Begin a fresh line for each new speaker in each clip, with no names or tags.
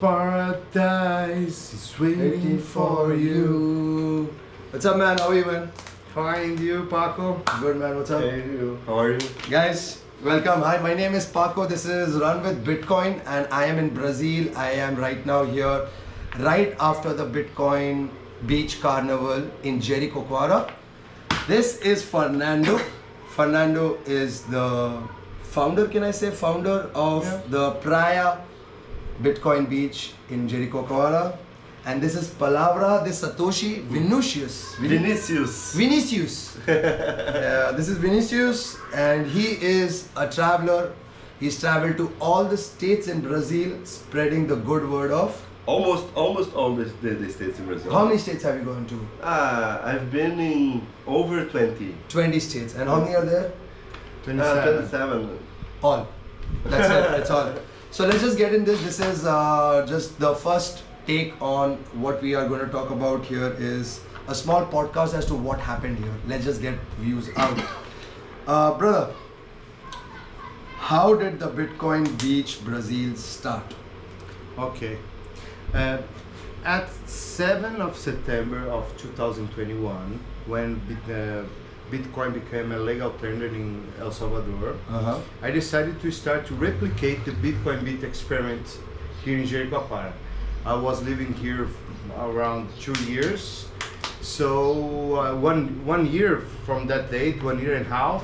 Paradise is waiting for you.
What's up, man? How are you, man?
Find you, Paco.
Good, man. What's up?
Hey, you. How are you?
Guys, welcome. Hi, my name is Paco. This is Run with Bitcoin, and I am in Brazil. I am right now here, right after the Bitcoin Beach Carnival in Jericoacoara. This is Fernando. Fernando is the founder, can I say? Founder of the Praia Bitcoin Beach in Jericoacoara. And this is Palavra de Satoshi Vinicius. Vinicius. Yeah, this is Vinicius, and he is a traveler. He's traveled to all the states in Brazil, spreading the good word of.
Almost all the states in Brazil.
How many states have you gone to?
I've been in over 20.
20 states. And how many are there?
27.
All. That's it. That's all. So let's just get in this. This is just the first take on what we are going to talk about here is a small podcast as to what happened here. Let's just get views out. Brother, how did the Bitcoin Beach Brazil start?
Okay. At 7th of September of 2021, when Bitcoin became a legal tender in El Salvador, I decided to start to replicate the Bitcoin Beat experiment here in Jericoacoara. I was living here around 2 years, so one year from that date, 1 year and a half,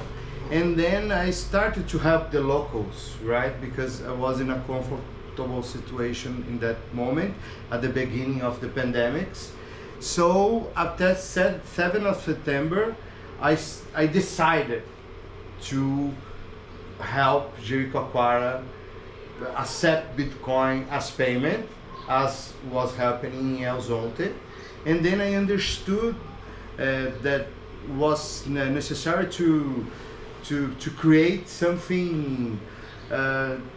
and then I started to help the locals, right? Because I was in a comfortable situation in that moment at the beginning of the pandemics. So after 7th of September, I decided to help Jericoacoara accept Bitcoin as payment, as was happening in El Zonte. And then I understood that was necessary to create something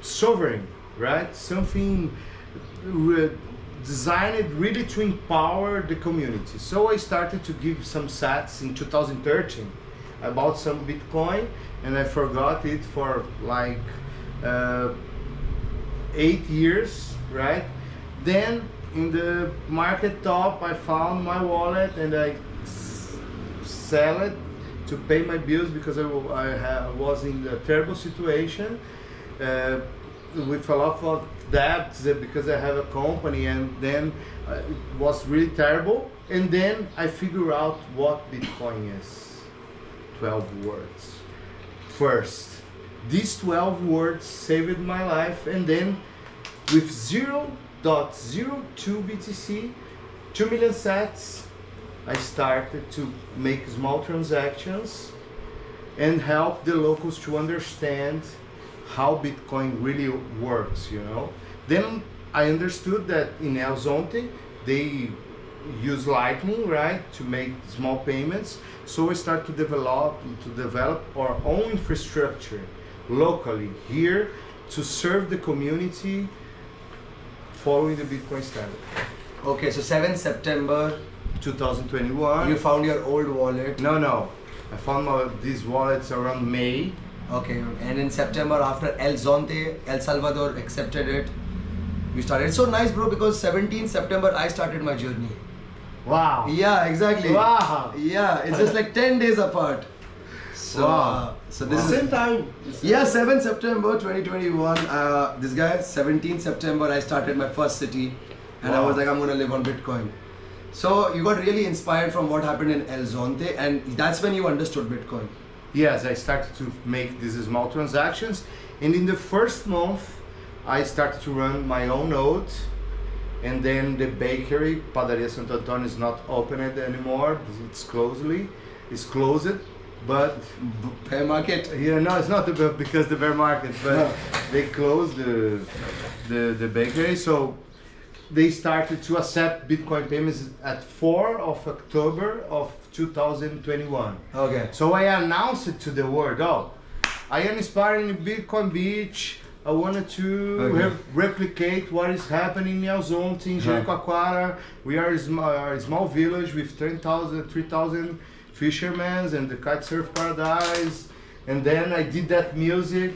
sovereign, right? Something designed really to empower the community. So I started to give some sats in 2013 about some Bitcoin, and I forgot it for like 8 years, right? Then in the market top, I found my wallet and I sell it to pay my bills because I was in a terrible situation with a lot of debts because I have a company, and then it was really terrible. And then I figure out what Bitcoin is. 12 words. First, these 12 words saved my life, and then with 0.02 BTC, 2 million sats, I started to make small transactions and help the locals to understand how Bitcoin really works, you know. Then I understood that in El Zonte they use Lightning, right, to make small payments. So we start to develop our own infrastructure locally here to serve the community following the Bitcoin standard.
Okay, so 7th September
2021.
you found your old wallet.
No. I found these wallets around May.
Okay, and in September, after El Zonte, El Salvador accepted it, you started. It's so nice, bro, because 17th September I started my journey.
Wow.
Yeah, exactly.
Wow.
Yeah, it's just like 10 days apart. So,
wow.
So this is
Same time.
Yeah, 7th September 2021. This guy, 17th September, I started my first city, and I was like, I'm gonna live on Bitcoin. So you got really inspired from what happened in El Zonte, and that's when you understood Bitcoin.
Yes, I started to make these small transactions, and in the first month I started to run my own node, and then the bakery Padaria Santo Antônio is not open anymore. It's closed, but
Bear market.
yeah, no, it's not because the bear market, but they closed the bakery. So they started to accept Bitcoin payments at 4th of October of 2021.
Okay.
So I announced it to the world. Oh, I am inspiring Bitcoin Beach. I wanted to replicate what is happening in El Zonte, in Jericoacoara. We are a small village with 3,000 fishermen and the kite surf paradise. And then I did that music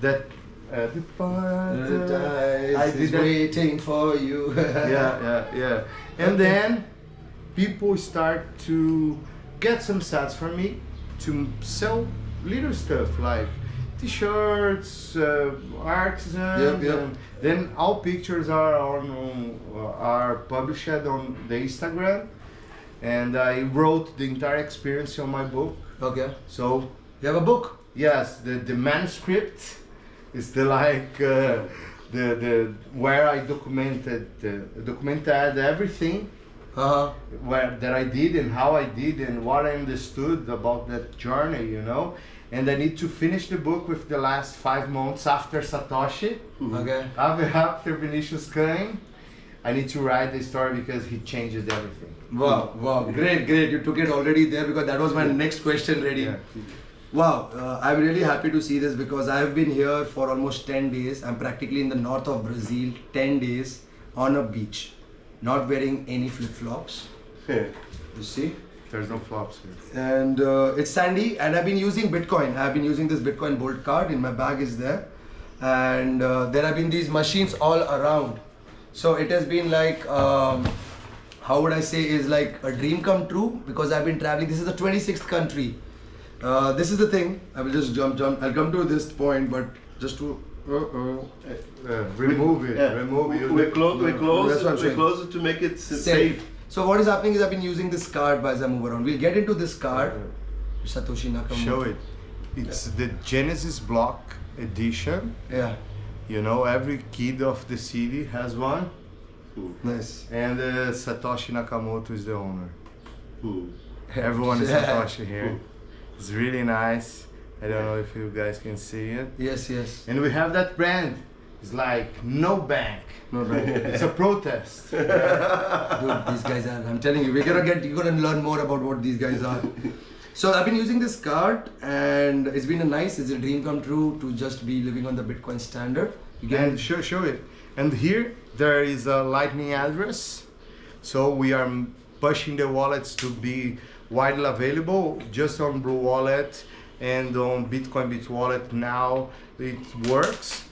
that The paradise
I did waiting for you.
yeah. And then people start to get some sets from me to sell little stuff like t-shirts, artisans.
Yep.
And then all pictures are published on the Instagram, and I wrote the entire experience on my book.
Okay.
So
You have a book?
yes, the manuscript is the where I documented everything that I did and how I did and what I understood about that journey, you know. And I need to finish the book with the last 5 months after Satoshi.
Okay.
After Vinicius came, I need to write the story because he changes everything.
Wow, great. You took it already there because that was my next question ready.
Yeah.
Wow, I'm really happy to see this because I've been here for almost 10 days. I'm practically in the north of Brazil, 10 days on a beach, not wearing any flip-flops. You see?
There's no flops here.
And it's sandy, and I've been using Bitcoin. I've been using this Bitcoin Bolt card. In my bag is there. And there have been these machines all around. So it has been like, how would I say, is like a dream come true because I've been traveling. This is the 26th country. This is the thing. I will just jump. I'll come to this point, but just to
Remove it.
Yeah.
Remove it.
We close
That's what I'm saying.
it to make it
safe.
safe.
So what is happening is I've been using this card as I move around. We'll get into this card. Satoshi Nakamoto.
Show it. It's the Genesis block edition.
Yeah.
You know, every kid of the city has one.
Nice.
And Satoshi Nakamoto is the owner.
Hmm.
Everyone is
Yeah.
Satoshi here. It's really nice. I don't know if you guys can see it.
Yes.
And we have that brand. It's like no bank.
No, right.
It's a protest.
Dude, these guys are, I'm telling you, you're gonna learn more about what these guys are. So I've been using this card and it's been it's a dream come true to just be living on the Bitcoin standard. You get
And show it. And here there is a lightning address. So we are pushing the wallets to be widely available just on Blue Wallet and on Bitcoin Bit Wallet now it works.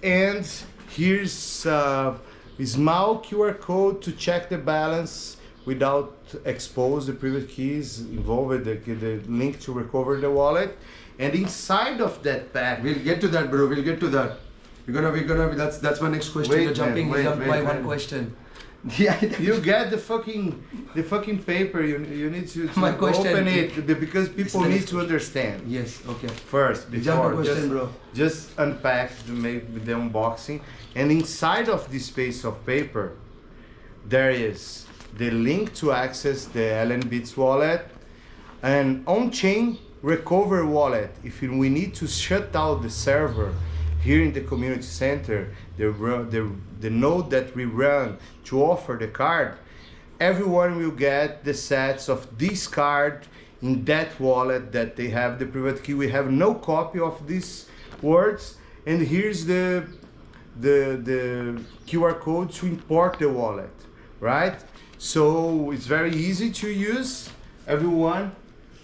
And here's a small QR code to check the balance without expose the private keys involved, the link to recover the wallet. And inside of that pack,
We'll get to that, bro. We'll get to that. We're gonna. That's my next question.
Wait,
You're jumping.
man,
You jumped
wait,
by
wait,
one
wait.
question. Yeah.
you get the fucking paper. You need to
My question-
open it because people
the
need
next
to understand.
Yes. Okay.
First,
Jump
before
a question,
just,
bro.
just unpack the unboxing, and inside of this piece of paper, there is the link to access the LNBits wallet, an on-chain recover wallet. If we need to shut down the server here in the community center, the node that we run to offer the card, everyone will get the sets of this card in that wallet that they have the private key. We have no copy of these words, and here's the QR code to import the wallet, right? So it's very easy to use. Everyone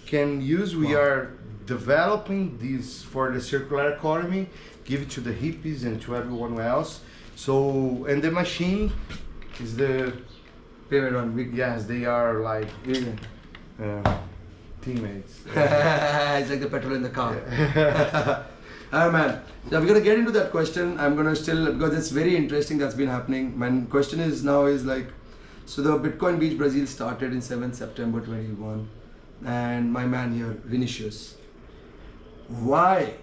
can use. We are developing this for the circular economy, give it to the hippies and to everyone else. So, and the machine is the
Payment on week.
yes, they are like teammates.
It's like the petrol in the car. Alright, man. Now we're gonna get into that question. I'm gonna still because it's very interesting that's been happening. My question is like, so the Bitcoin Beach Brazil started in 7th September 21, and my man here, Vinicius. Why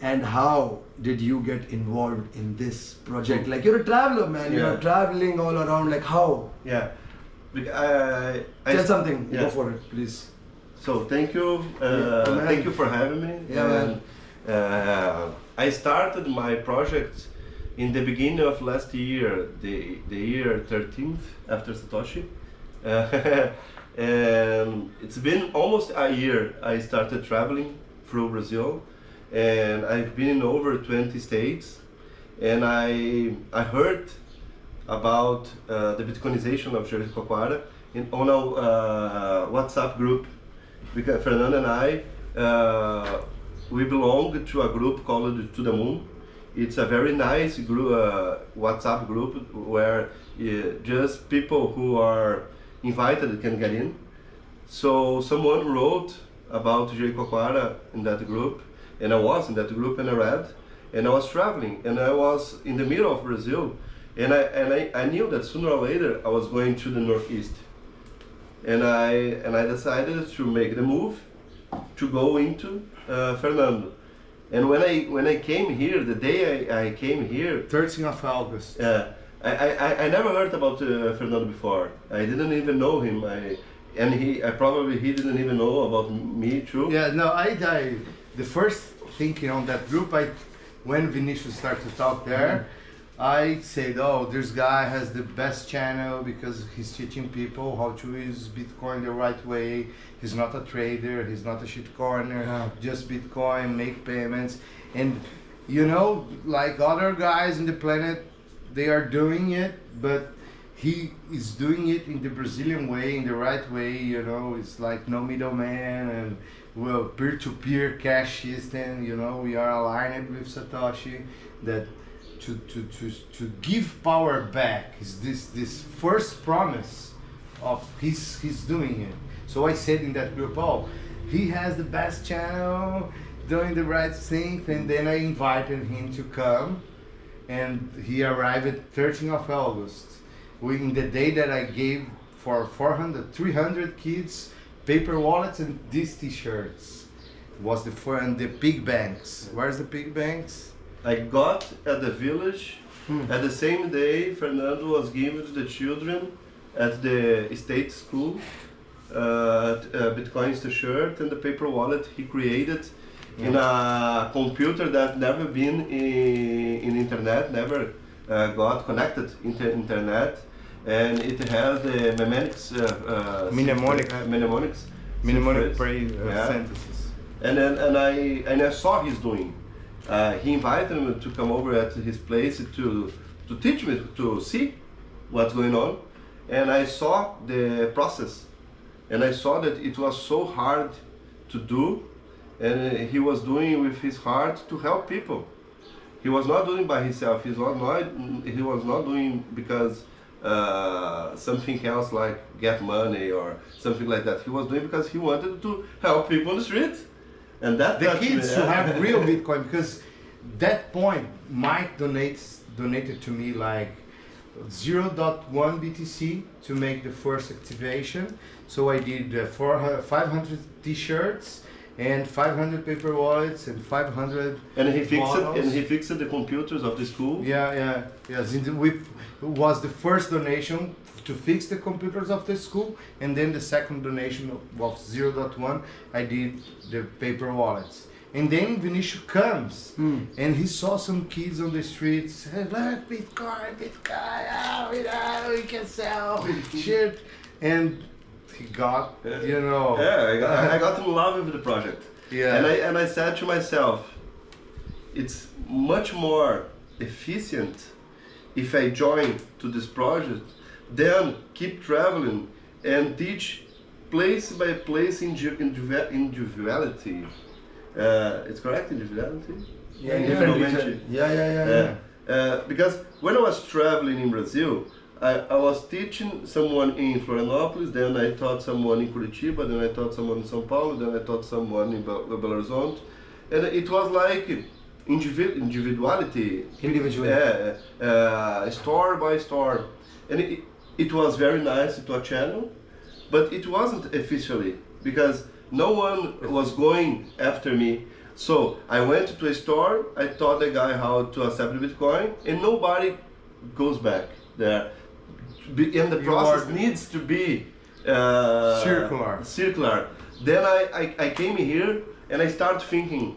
and how did you get involved in this project? Like you're a traveler, man.
Yeah.
You're traveling all around. Like how?
Yeah. I
Tell something.
Yeah.
Go for it, please.
So thank you,
man.
thank you for having me.
Yeah,
And, I started my project in the beginning of last year, the year 13th after Satoshi. And it's been almost a year I started traveling through Brazil, and I've been in over 20 states, and I heard about the Bitcoinization of Jericoacoara on a WhatsApp group, because Fernando and I we belong to a group called To the Moon, It's a very nice group, WhatsApp group where just people who are invited can get in. So someone wrote about Jericoacoara in that group, and I was in that group and I read, and I was traveling, and I was in the middle of Brazil, and I knew that sooner or later I was going to the northeast, and I decided to make the move to go into Fernando. And when I came here, the day I came here,
13th of August.
I never heard about Fernando before. I didn't even know him. He didn't even know about me too.
Yeah, no, the first thinking on that group, when Vinicius started to talk there, I said, oh, this guy has the best channel because he's teaching people how to use Bitcoin the right way. He's not a trader, he's not a shit corner, just Bitcoin, make payments. And you know, like other guys in the planet, they are doing it, but he is doing it in the Brazilian way, in the right way, you know, it's like no middleman, and well, peer-to-peer cash system, you know, we are aligned with Satoshi, that to give power back is this first promise of he's doing it. So I said in that group, oh, he has the best channel, doing the right thing, and then I invited him to come, and he arrived at 13th of August. In the day that I gave for 300 kids paper wallets and these t-shirts. Was the pig banks. Where's the pig banks?
I got at the village at the same day Fernando was giving to the children at the state school Bitcoin t-shirt and the paper wallet he created in a computer that never been in internet, never got connected into internet, and it has the mnemonics
Sentences.
And I saw he's doing. He invited me to come over at his place to teach me to see what's going on, and I saw the process, and I saw that it was so hard to do, and he was doing with his heart to help people. He was not doing by himself. He was not doing because something else like get money or something like that. He was doing because he wanted to help people on the street, and that
the kids to have real Bitcoin. Because that point, Mike donated to me like 0.1 BTC to make the first activation. So I did 500 t-shirts and 500 paper wallets and 500
and he fixed
models.
it, and he fixed the computers of the school.
Yes. Was the first donation to fix the computers of the school, and then the second donation of 0.1 I did the paper wallets. And then Vinicius comes and he saw some kids on the streets said, look, Bitcoin, we can sell shit, and he got, you know.
Yeah, I got in love with the project.
Yeah.
And I said to myself, it's much more efficient if I join to this project than keep traveling and teach place by place individuality. It's correct, individuality? Because when I was traveling in Brazil, I was teaching someone in Florianópolis, then I taught someone in Curitiba, then I taught someone in São Paulo, then I taught someone in Belo Horizonte, and it was like individuality, store by store, and it was very nice to a channel, but it wasn't officially because no one was going after me. So I went to a store, I taught the guy how to accept Bitcoin, and nobody goes back there. And the process needs to be circular. Then I came here and I started thinking,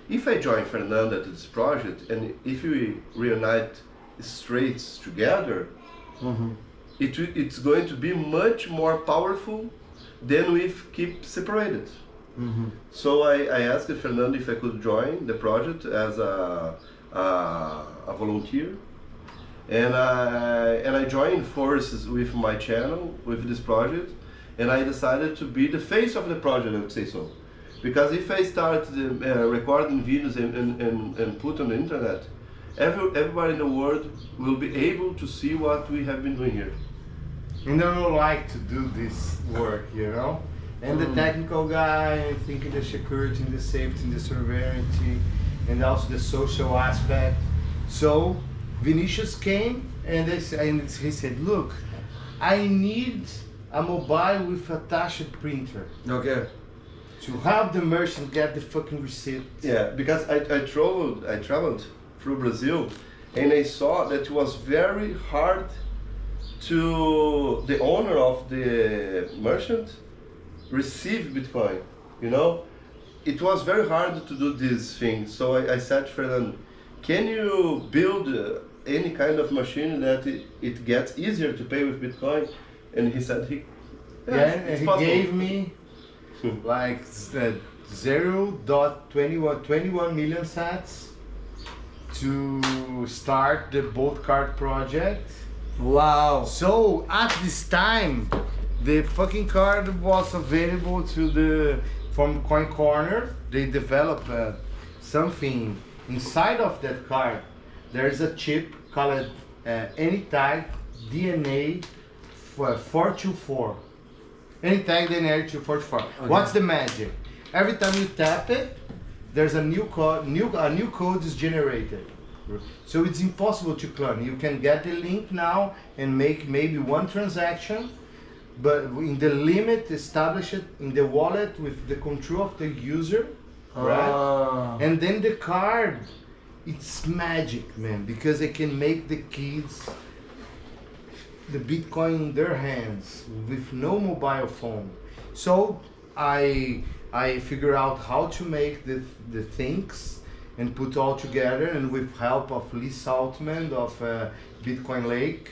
if I join Fernando to this project and if we reunite straits together, it's going to be much more powerful than we keep separated. So I asked Fernando if I could join the project as a volunteer, and I joined forces with my channel, with this project, and I decided to be the face of the project, I would say so. Because if I start recording videos and put on the internet, everybody in the world will be able to see what we have been doing here.
And I don't like to do this work, you know? And the technical guy, and thinking the security and the safety and the sovereignty, and also the social aspect. So Vinicius came and he said, look, I need a mobile with attached printer.
Okay.
To help the merchant get the fucking receipt.
Yeah, because I traveled through Brazil, and I saw that it was very hard to the owner of the merchant receive Bitcoin. You know, it was very hard to do this thing. So I said to Fernando, can you build any kind of machine that it gets easier to pay with Bitcoin? And he said
and he gave me like 0.21 million sats to start the boat card project.
Wow.
So at this time, the fucking card was available from Coin Corner. They developed something inside of that card. There's a chip called Anytag DNA 424. Anytag DNA 244. Okay. What's the magic? Every time you tap it, there's a new code. A new code is generated. So it's impossible to clone. You can get the link now and make maybe one transaction, but in the limit established in the wallet with the control of the user, right? And then the card, it's magic, man, because they can make the kids the Bitcoin in their hands with no mobile phone. So I figure out how to make the things and put all together, and with help of Lee Saltman of Bitcoin Lake,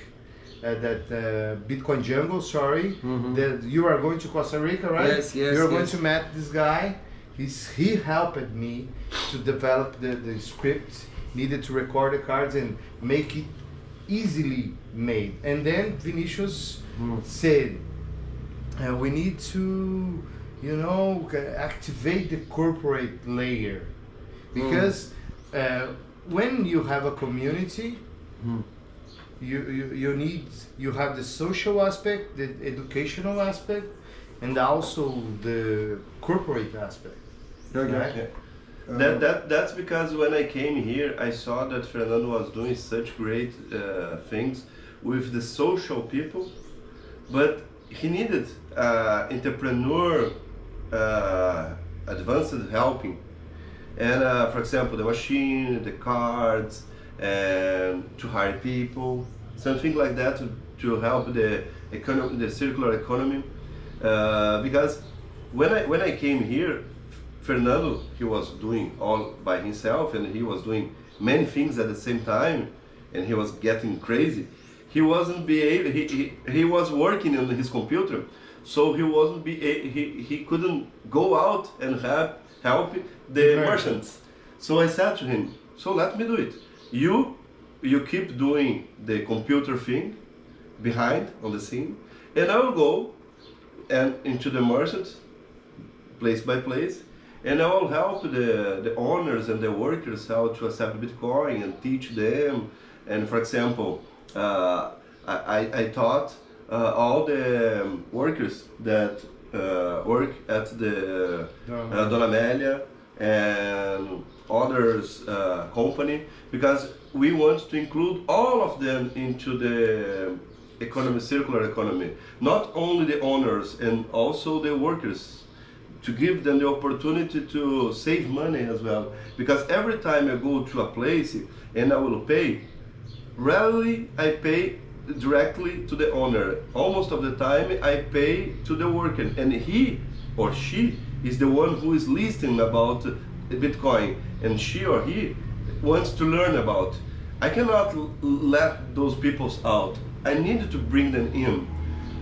Bitcoin Jungle, sorry. That you are going to Costa Rica, right?
Yes.
You're going to meet this guy. He helped me to develop the script needed to record the cards and make it easily made. And then Vinicius said, we need to, you know, activate the corporate layer, because when you have a community, you have the social aspect, the educational aspect, and also the corporate aspect.
Okay.
Right?
That's because when I came here, I saw that Fernando was doing such great things with the social people, but he needed entrepreneur advanced helping. And for example, the machine, the cards, and to hire people, something like that to help the economy, the circular economy. Because when I came here, Fernando, he was doing all by himself, and he was doing many things at the same time, and he was getting crazy. He wasn't be able. He was working on his computer, so he wasn't he couldn't go out and help the merchants. So I said to him, so let me do it. You keep doing the computer thing behind on the scene, and I will go and into the merchants place by place, and I will help the owners and the workers how to accept Bitcoin and teach them. And for example, I taught all the workers that work at the Dona Amélia and others company, because we want to include all of them into the economy, circular economy, not only the owners and also the workers, to give them the opportunity to save money as well. Because every time I go to a place and I will pay, rarely I pay directly to the owner. Almost of the time I pay to the worker, and he or she is the one who is listening about Bitcoin, and she or he wants to learn about. I cannot let those people out. I need to bring them in.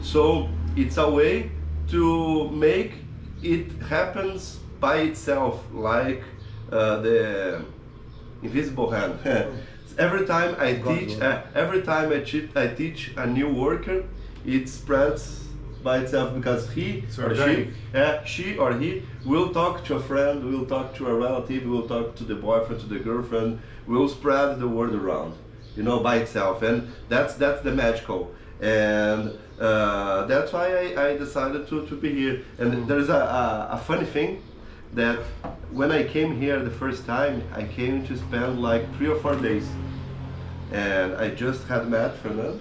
So it's a way to make it happens by itself, like the invisible hand. Every time I teach, I teach a new worker, it spreads by itself because she or he will talk to a friend, will talk to a relative, will talk to the boyfriend, to the girlfriend, will spread the word around, you know, by itself, and that's the magical, and that's why I decided to be here. And there's a funny thing that when I came here the first time, I came to spend like 3 or 4 days, and I just had met Fernando.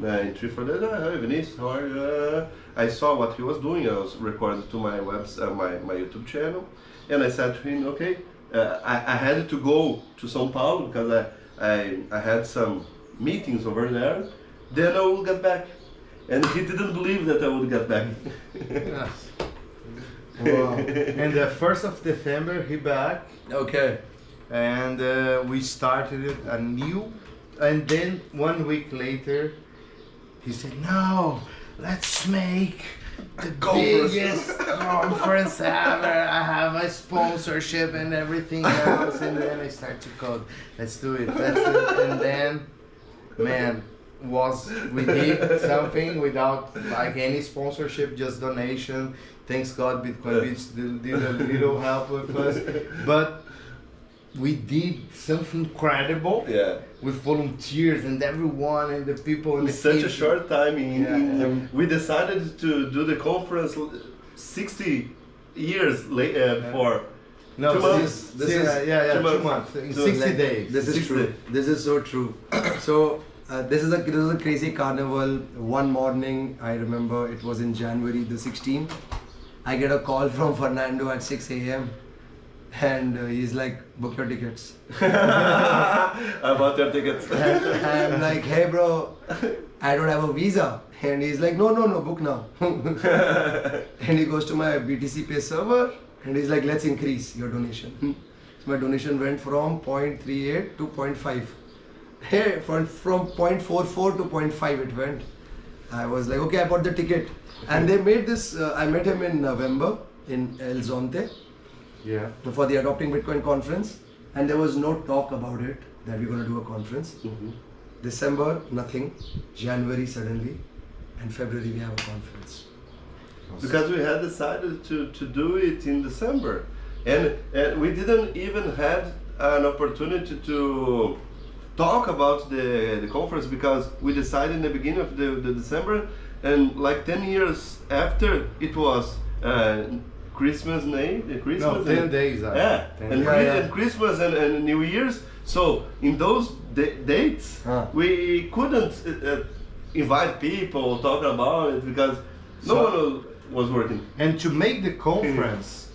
In 3 or 4 days, hi Vinicius, how are you? I saw what he was doing. I was recording to my my YouTube channel, and I said to him, okay, I had to go to São Paulo because I had some meetings over there. Then I will get back, and he didn't believe that I would get back.
Yes. Wow. And the 1st of December he back.
Okay.
And we started a new, and then 1 week later he said, no, let's make the biggest conference ever. I have a sponsorship and everything else. And then I start to code, let's do it. And then, man, we did something without like any sponsorship, just donation. Thanks God, Bitcoin Beach did a little help with us. But we did something incredible with volunteers and everyone and the people in
such a short time. We decided to do the conference 60 years later before.
No,
2 months.
This is
2 months in 60 days.
This is true. This is so true. So this is a crazy carnival. One morning, I remember it was in January the 16th. I get a call from Fernando at 6 a.m. and he's like, book your tickets.
I bought your tickets.
And I'm like, hey bro, I don't have a visa. And he's like, no, book now. And he goes to my BTC Pay server and he's like, let's increase your donation. So my donation went from 0.38 to 0.5. Hey, from 0.44 to 0.5 it went. I was like, okay, I bought the ticket. And they made this, I met him in November in El Zonte.
Yeah.
For the Adopting Bitcoin conference, and there was no talk about it that we're going to do a conference. December, nothing. January suddenly, and February we have a conference.
Because we had decided to do it in December, and we didn't even had an opportunity to talk about the conference because we decided in the beginning of the December, and like 10 years after it was Christmas Day, Christmas.
No, 10 days.
And Christmas and New Year's. So in those dates, we couldn't invite people, talk about it because no one was working.
And to make the conference,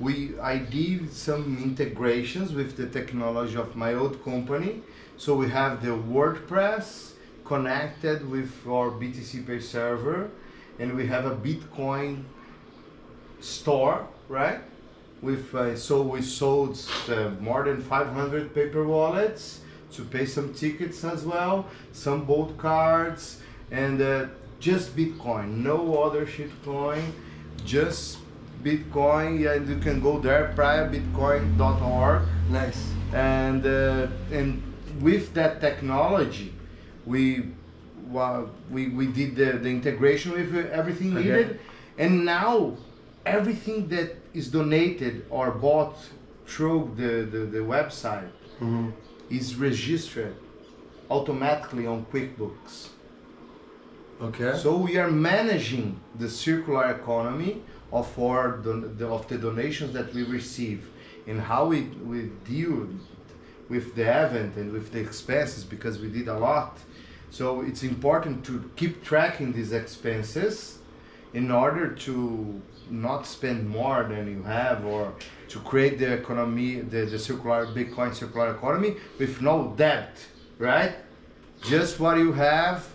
I did some integrations with the technology of my old company. So we have the WordPress connected with our BTC Pay server, and we have a Bitcoin store, right? So we sold more than 500 paper wallets to pay some tickets as well, some bolt cards, and just Bitcoin, no other shitcoin, just Bitcoin. And you can go there, praia.bitcoin.org.
Nice.
And with that technology, we did the integration with everything needed, and now everything that is donated or bought through the website is registered automatically on QuickBooks.
Okay.
So we are managing the circular economy of the donations that we receive, and how we deal with the event and with the expenses, because we did a lot. So it's important to keep tracking these expenses in order to not spend more than you have, or to create the economy, the circular Bitcoin circular economy with no debt, right? Just what you have,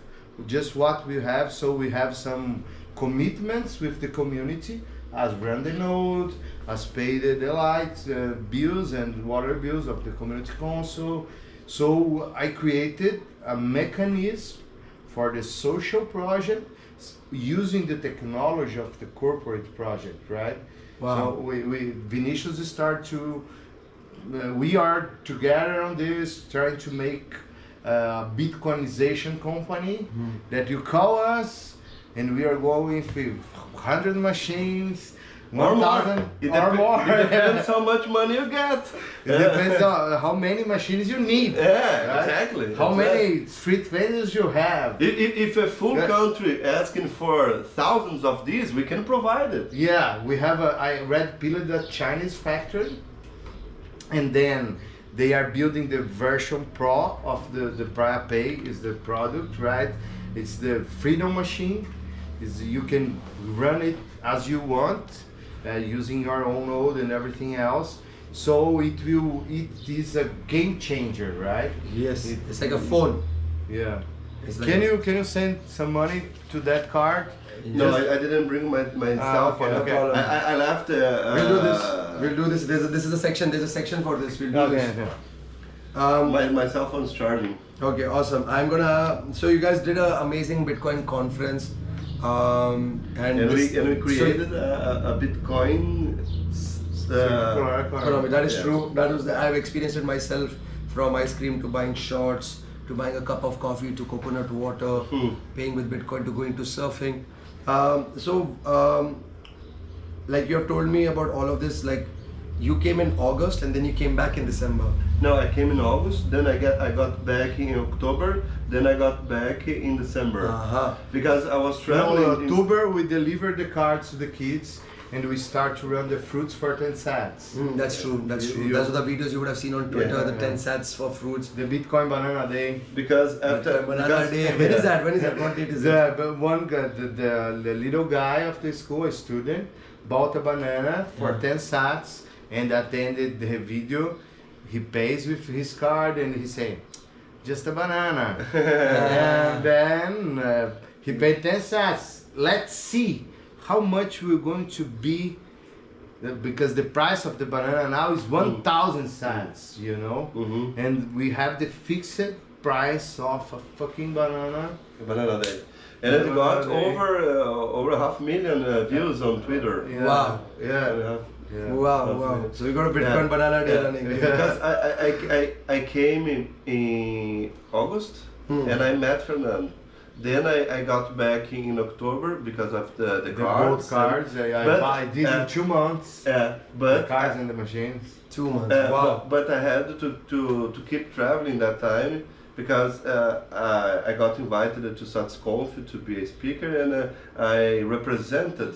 just what we have. So we have some commitments with the community, as run the node, as pay the light bills and water bills of the community council. So I created a mechanism for the social project using the technology of the corporate project, right?
Wow.
So we Vinicius start to, we are together on this, trying to make a Bitcoinization company that you call us, and we are going with 100 machines,
Or more.
1,000 or more.
It depends how much money you get.
It depends on how many machines you need.
Yeah,
right?
exactly.
How
exactly.
many street vendors you have.
If a full
Yeah.
country asking for thousands of these, we can provide it.
Yeah, we have I read Pilot, the Chinese factory, and then they are building the version Pro of the Praia Pay is the product, right? It's the Freedom machine. You can run it as you want, using your own node and everything else. So it is a game changer, right?
Yes, it's like a phone.
Yeah.
It's
Can
like-
you send some money to that card?
No, I didn't bring my cell
okay,
phone.
okay.
I left.
We'll do this. We'll do this. This is a section. There's a section for this. We'll do
Okay.
this.
My cell phone's charging.
Okay, awesome. I'm gonna. So you guys did an amazing Bitcoin conference, and
We created a Bitcoin.
Economy. That is
Yeah.
true. I've experienced it myself. From ice cream to buying shorts to buying a cup of coffee to coconut water, paying with Bitcoin to going to surfing. Like you have told me about all of this. Like you came in August and then you came back in December.
No, I came in August. Then I got back in October. Then I got back in December. Because I was traveling.
In October we delivered the cards to the kids, and we start to run the fruits for 10 sats.
That's true. That's true.
You-
Those are the videos you would have seen on Twitter.
Yeah,
the 10 sats for fruits.
The Bitcoin Banana Day.
Because after
Banana Day. When is that? When is that? What date is it?
But one guy, the little guy of the school, a student, bought a banana for 10 sats and attended the video. He pays with his card and he say, just a banana. And then he paid 10 sats. Let's see how much we're going to be, because the price of the banana now is 1,000 sats, you know? And we have the fixed price of a fucking banana.
Banana Day. And it
Banana
got
Day.
over 500,000 views on Twitter.
Yeah.
Wow.
Yeah.
Wow. So we got a Bitcoin Banana Day running.
Because I came in August and I met Fernando. Then I got back in October because of the cards.
Both cards. I did in 2 months.
Yeah,
The
but
cards and the machines.
2 months. Wow.
but I had to keep traveling that time because I got invited to SatsConf to be a speaker, and I represented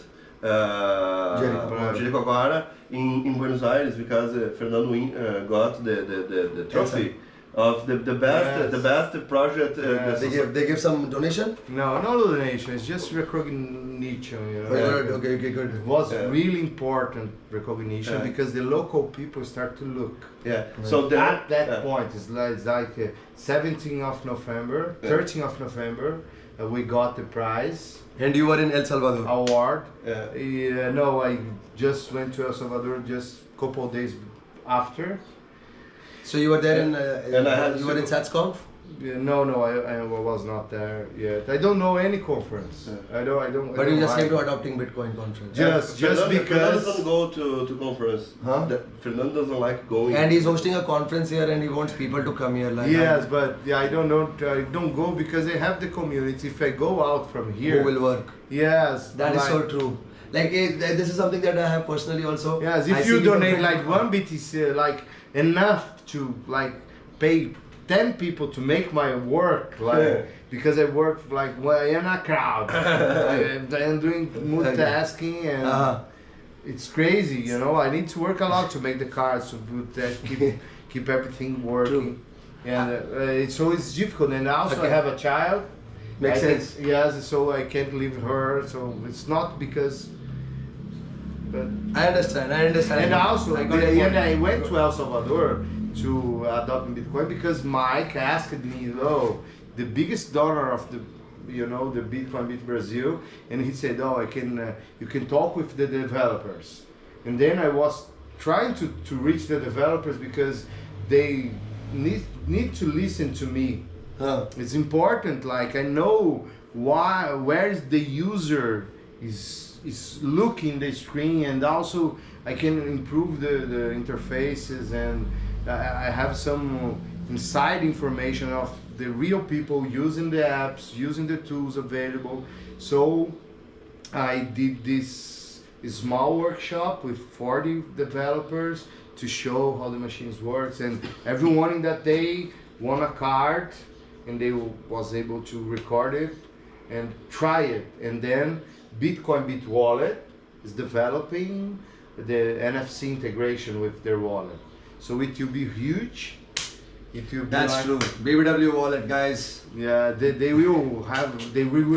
Jericoacoara in Buenos Aires because Fernando got the trophy of the best project.
They give some donation?
No donation. It's just recognition. You know?
Okay, good.
It was
Yeah.
really important recognition
Yeah.
because the local people start to look.
Yeah. So then,
At that point, it's like 17th of November, 13th of November, we got the prize
And you were in El Salvador?
award.
Yeah.
No, I just went to El Salvador just a couple of days after.
So you were there in,
And I had
you were in
to-
SatsConf?
No, I was not there yet. I don't know any conference. I don't.
But
I
you
don't
just came
like-
to Adopting Bitcoin conference.
Just
Fernando
because.
doesn't go to conference.
Huh?
Fernando doesn't like going.
And he's hosting a conference here and he wants people to come here. Like
Yes, but I don't know. I don't go because I have the community. If I go out from here,
who will work.
yes,
That is
like-
so true. Like this is something that I have personally also.
Yes,
I
if
see
you
people
donate
from-
like 1 BTC, like enough to like pay 10 people to make my work, like
Yeah.
because I work like in a crowd. I'm doing multitasking and it's crazy, you know. I need to work a lot to make the cards to put that, keep everything working, and so it's difficult. And also I
Okay.
have a child.
Makes sense.
Yes, so I can't leave her. So it's not because. But
I understand.
and also,
I got your point.
I went to El Salvador to adopt Bitcoin because Mike asked me, the biggest donor of the Bitcoin Brazil, and he said, I can, you can talk with the developers. And then I was trying to reach the developers because they need to listen to me. It's important, like I know where's the user is looking the screen, and also I can improve the interfaces, and I have some inside information of the real people using the apps, using the tools available. So I did this small workshop with 40 developers to show how the machines works, and everyone in that day won a card, and they was able to record it and try it. And then Bitcoin Bit Wallet is developing the NFC integration with their wallet. So it will be huge. It will be
That's
like,
true. BBW wallet, guys.
Yeah, they will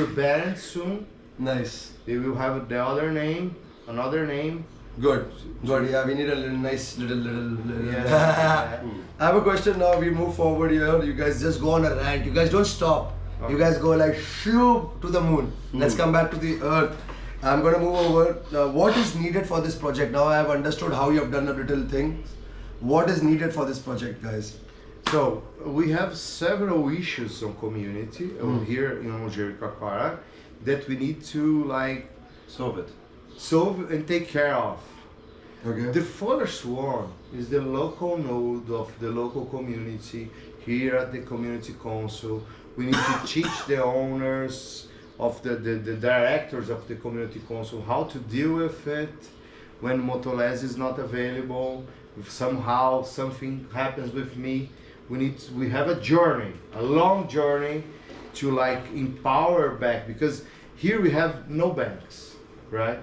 rebrand soon.
Nice.
They will have the other name, another name.
Good. Good. Yeah, we need a little nice little.
Yeah.
I have a question now. We move forward here. You guys just go on a rant. You guys don't stop. You guys go like shoo to the moon. Let's come back to the earth. I'm gonna move over. What is needed for this project? Now I have understood how you have done a little thing. What is needed for this project, guys?
So we have several issues on community here in Jericoacoara that we need to like solve and take care of.
Okay.
The first one is the local node of the local community here at the community council. We need to teach the owners of the directors of the community council how to deal with it when Motolese is not available. If somehow something happens with me, we have a journey, a long journey to like empower back, because here we have no banks, right?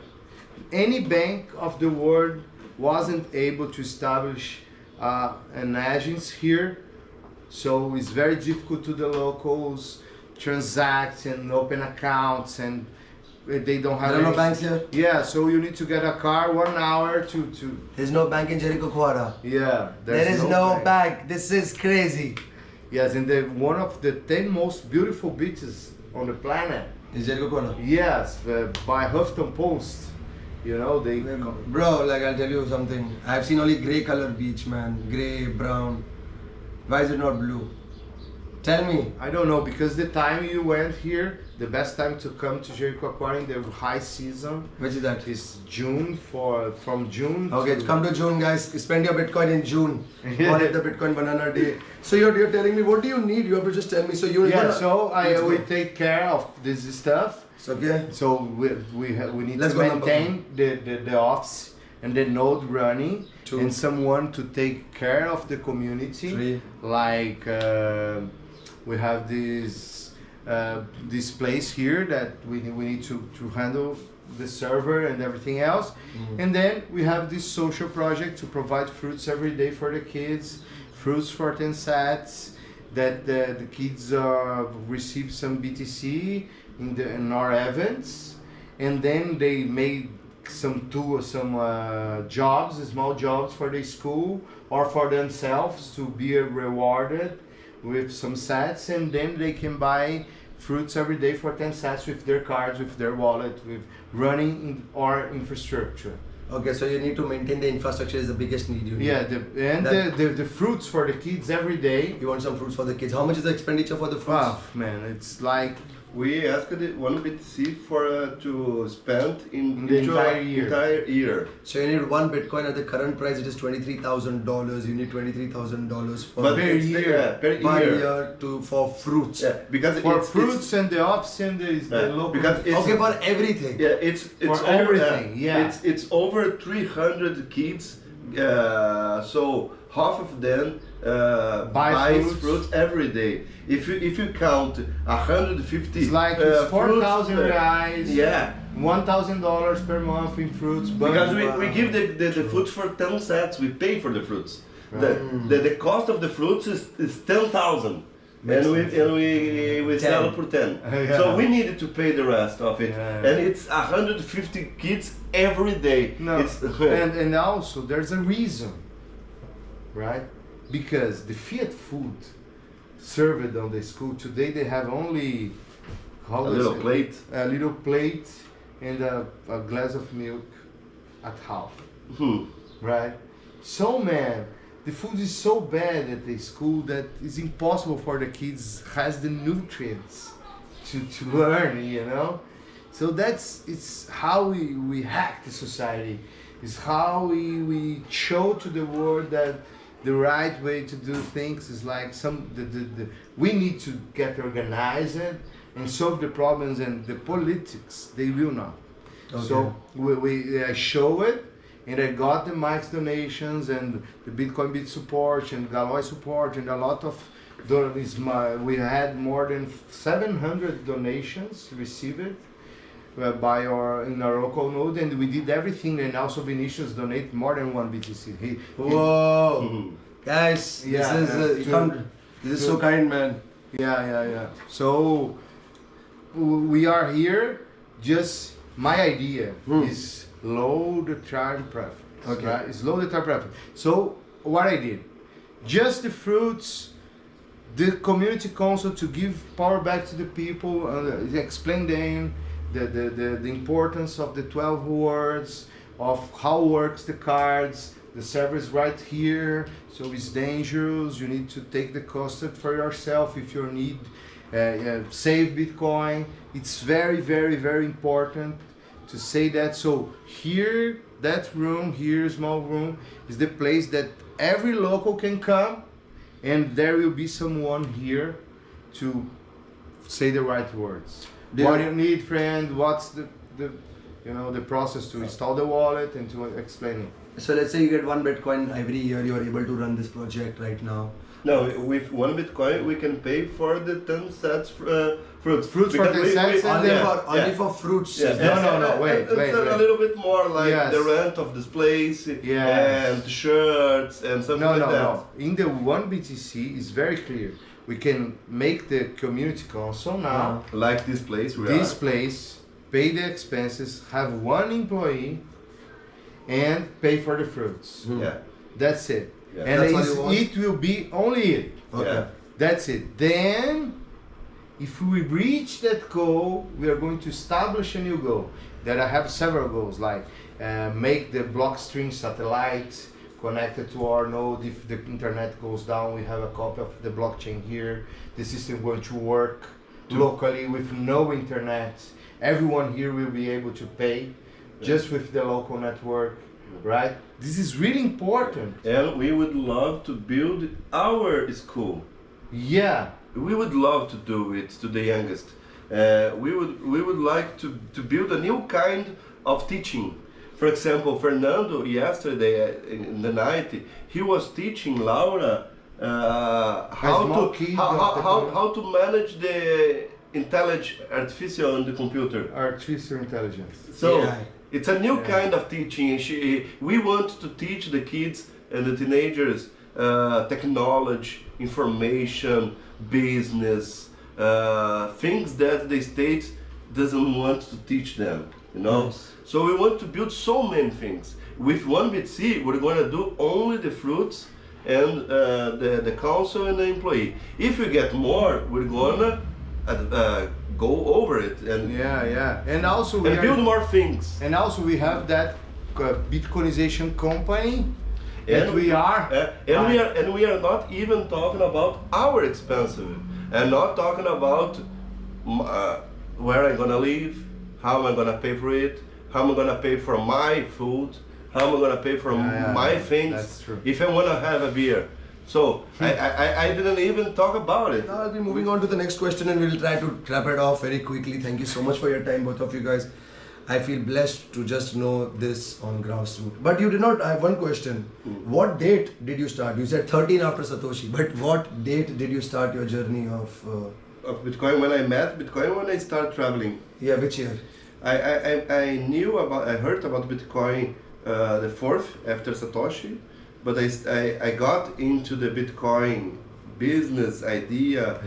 Any bank of the world wasn't able to establish an agency here, so it's very difficult to the locals transact and open accounts, and they don't have
There are no banks here?
Yeah, so you need to get a car 1 hour to
There's no bank in Jericoacoara.
yeah.
There is no bank. This is crazy.
Yes, and one of the 10 most beautiful beaches on the planet.
Is Jericoacoara?
Yes, by Huffington Post. You know, they
Bro, like I'll tell you something. I've seen only grey color beach, man. Grey, brown. Why is it not blue? Tell me.
I don't know, because the time you went here, the best time to come to Jericoacoara in the high season
Which is that?
is June, from June.
Okay, come to June, guys. Spend your Bitcoin in June. Call it the Bitcoin Banana Day. So you're telling me, what do you need? You have to just tell me. So you
Yeah, so we take care of this stuff.
So, okay.
So we need
Let's
to
go number
maintain the office and the node running,
2.
and someone to take care of the community.
3.
Like we have this place here that we need to handle the server and everything else. And then we have this social project to provide fruits every day for the kids, fruits for 10 sats, that the kids receive some BTC in our events, and then they made some jobs, small jobs for the school or for themselves to be rewarded with some sats, and then they can buy fruits every day for 10 sats with their cards, with their wallet, with running in our infrastructure.
Okay, so you need to maintain the infrastructure is the biggest need you need.
Yeah, the fruits for the kids every day.
You want some fruits for the kids. How much is the expenditure for the fruits?
Wow, man, it's like
We asked one BTC for to spend in
the
into
entire
a
year.
entire year.
So you need 1 Bitcoin at the current price. It is $23,000. You need $23,000 for
But
per
it's
year.
per
per
year.
year for fruits.
Yeah, because
for
it's,
fruits and the ops and the local.
because it's
Okay, for everything.
yeah, it's
For
over,
everything, yeah.
It's over 300 kids. So half of them buys
fruits.
fruits every day. If you count 150,
It's like it's 4,000
fruits,
reais.
Yeah.
$1,000 per month in fruits.
Because
But
we give the fruits for 10 sats, we pay for the fruits. The cost of the fruits is 10,000. And we sell it for 10.
Yeah.
So we needed to pay the rest of it.
Yeah.
And it's 150 kids every day.
no,
It's,
and also there's a reason, right? Because the fiat food served on the school today, they have only
a little plate.
a little plate and a glass of milk at half, right? So man, the food is so bad at the school that it's impossible for the kids has the nutrients to learn, you know. So it's how we hack the society. It's how we show to the world that the right way to do things is like we need to get organized and solve the problems, and the politics, they will not.
Okay.
So I show it, and I got the Mike's donations and the Bitcoin Beat support and Galloy support and a lot of we had more than 700 donations received by in our local node, and we did everything, and also Vinicius donate more than 1 BTC.
Whoa, guys, this is so kind, man.
Yeah. So we are here. Just my idea is low the time preference.
Okay.
Right? It's low the time preference. So what I did, just the fruits, the community council to give power back to the people, explain them the importance of the 12 words, of how works the cards. The server is right here, so it's dangerous. You need to take the cost for yourself if you need save Bitcoin. It's very, very, very important to say that. So here, that room here, small room, is the place that every local can come, and there will be someone here to say the right words. What do you need, friend? What's the process to install the wallet and to explain it?
So let's say you get 1 Bitcoin every year, you are able to run this project right now.
No, with 1 Bitcoin we can pay for the 10 sets fruits.
Fruits for 10 cents?
Only for fruits.
Yes.
No, wait.
It's a little bit more like
Yes.
the rent of this place
Yes.
and shirts and something like that.
No. In the 1 BTC, it's very clear. We can make the community council now.
Like this place
Place, pay the expenses, have 1 employee, and pay for the fruits.
Yeah.
That's it.
Yeah.
And
That's
it will be only it.
Okay.
Yeah.
That's it. Then, if we reach that goal, we are going to establish a new goal. That I have several goals, like make the blockstream satellite connected to our node. If the internet goes down, we have a copy of the blockchain here. The system going to work locally with no internet. Everyone here will be able to pay just with the local network, right? This is really important.
And we would love to build our school.
Yeah.
We would love to do it to the youngest. We would like to build a new kind of teaching. For example, Fernando yesterday in the night, he was teaching Laura how to manage the artificial in the computer.
Artificial intelligence.
So
Yeah.
it's a new kind of teaching. We want to teach the kids and the teenagers technology, information, business, things that the state doesn't want to teach them, you know.
Yes.
So we want to build so many things. With 1 BTC, we're going to do only the fruits and the council and the employee. If we get more, we're gonna go over it and
And also
build more things.
And also we have that Bitcoinization company that
And
we are.
And we are not even talking about our expenses, and not talking about where I'm gonna live, how am I gonna pay for it, how am I gonna pay for my food, how am I gonna pay for my things.
That's true.
If I wanna have a beer. So I didn't even talk about it.
Now I'll be moving on to the next question, and we'll try to wrap it off very quickly. Thank you so much for your time, both of you guys. I feel blessed to just know this on grassroots. But you did not, I have one question. What date did you start? You said 13 after Satoshi, but what date did you start your journey of
Bitcoin? When I met Bitcoin, when I started traveling.
Yeah, which year?
I heard about Bitcoin the 4th after Satoshi, but I got into the Bitcoin business idea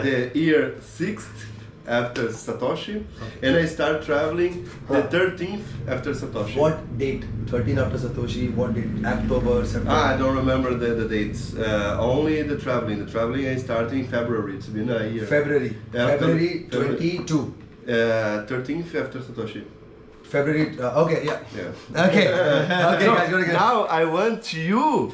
the year 6th after Satoshi, and I started traveling the 13th after Satoshi.
What date? 13 after Satoshi, what date? October, September?
I don't remember the dates. Only the traveling. The traveling I started in February. It's been a year.
February.
Yeah,
February 22.
13th after Satoshi.
February, okay, yeah.
Yeah.
Okay, okay,
So,
guys, go again.
now I want you,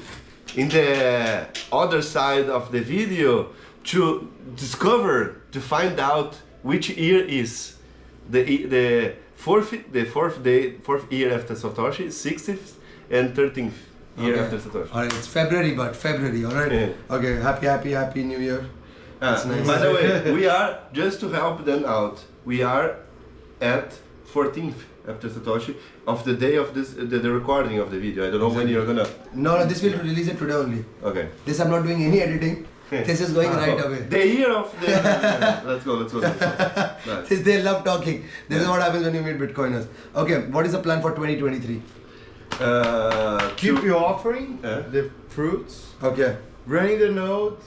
in the other side of the video, to discover, to find out which year is the fourth year after Satoshi, 60th and 13th. year
Okay.
after Satoshi.
Alright, it's February, but February, alright?
Yeah.
Okay, happy New Year. That's nice.
By the way, we are, just to help them out, we are at 14th after Satoshi of the day of this, the recording of the video. I don't know when you're gonna...
No, this will release it today only.
Okay.
This I'm not doing any editing. This is going right away.
The year of the... let's go. Nice.
They love talking. This is what happens when you meet Bitcoiners. Okay, what is the plan for 2023?
Keep your offering, the fruits,
Okay.
running the node,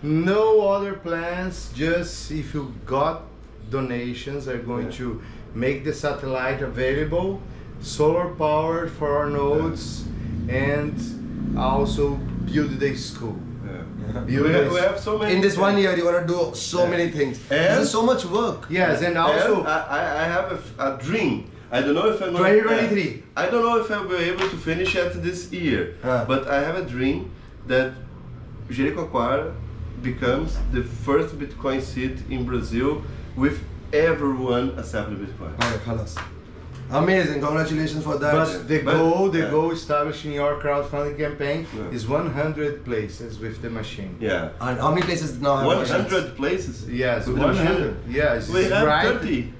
no other plans, just if you got donations are going to make the satellite available, solar power for our nodes, and also build the school.
We have so many...
In this 1 year, you want to do so many things. This is so much work.
Yes, and also...
And I have a dream. I don't know if I'm
2023.
I don't know if I'll be able to finish it this year, but I have a dream that Jericoacoara becomes the first Bitcoin seed in Brazil with everyone accepting Bitcoin.
Alright, khalas. Amazing, congratulations for that.
But the goal established in your crowdfunding campaign is 100 places with the machine.
Yeah.
And how many places now have
100 places?
Yes,
with the
100.
machine?
Yes,
We have
right.
30.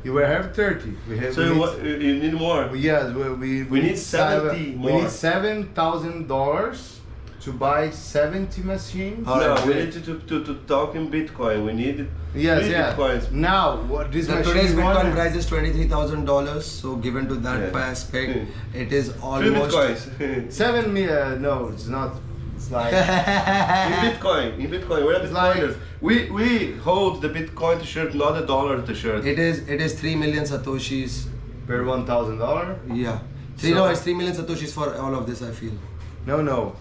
You will have 30. We have.
So you need more.
Yes, we
need 70 more.
We need $7,000 to buy 70 machines.
No, we need to talk in Bitcoin. We need
Yes,
Bitcoins.
Now, what this machine
today's
is
Bitcoin price is $23,000. So given to that aspect, it is
3
almost
Bitcoins.
7 million. No, it's not. It's like
in Bitcoin, we're
It's like-
Bitcoiners. We hold the Bitcoin t-shirt, not the dollar t-shirt.
it is 3 million satoshis.
per $1,000.
Yeah.
So-
It's 3 million satoshis for all of this, I feel.
No.
No.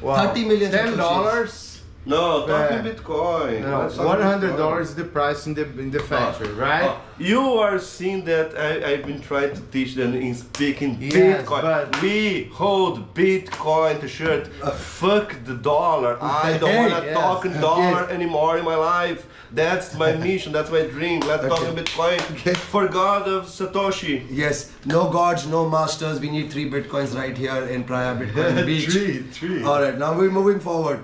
Wow.
30 million
$10.
No, talking
Uh,
Bitcoin.
No,
Let's talk
$100
Bitcoin.
is the price in the factory, right?
You are seeing that I've been trying to teach them in speaking
Yes,
Bitcoin.
but-
We hold Bitcoin t-shirt. Fuck the dollar. I don't want to
Yes,
talk in
okay.
dollar anymore in my life. That's my mission. That's my dream. Let's talk in Bitcoin. For God of Satoshi.
Yes, no gods, no masters. We need 3 Bitcoins right here in Praia Bitcoin Beach.
Three.
Alright, now we're moving forward.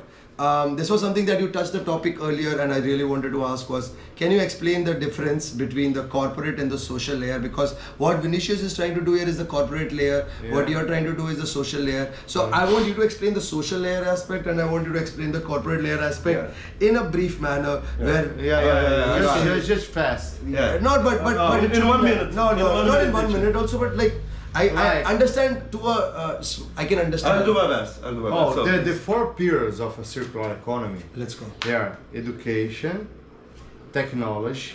This was something that you touched the topic earlier and I really wanted to ask was, can you explain the difference between the corporate and the social layer? Because what Vinicius is trying to do here is the corporate layer, what you're trying to do is the social layer. So I want you to explain the social layer aspect and I want you to explain the corporate layer aspect in a brief manner where...
Just fast.
Yeah.
Not but
in 1 minute.
No, not in 1 minute also, but like I
Right.
understand to a I can understand.
I'll do my best.
Oh,
So-
the 4 pillars of a circular economy.
Let's go.
They are education, technology,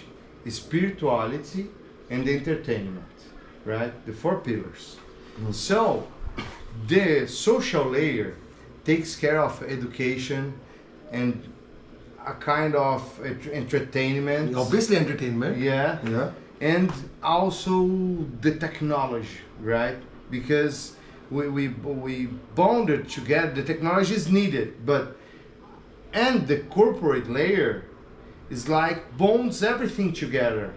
spirituality, and entertainment. Right? The 4 pillars. So, the social layer takes care of education and a kind of entertainment.
Obviously entertainment.
Yeah.
Yeah.
And also the technology, right? Because we bonded together. The technology is needed, and the corporate layer is like bonds everything together.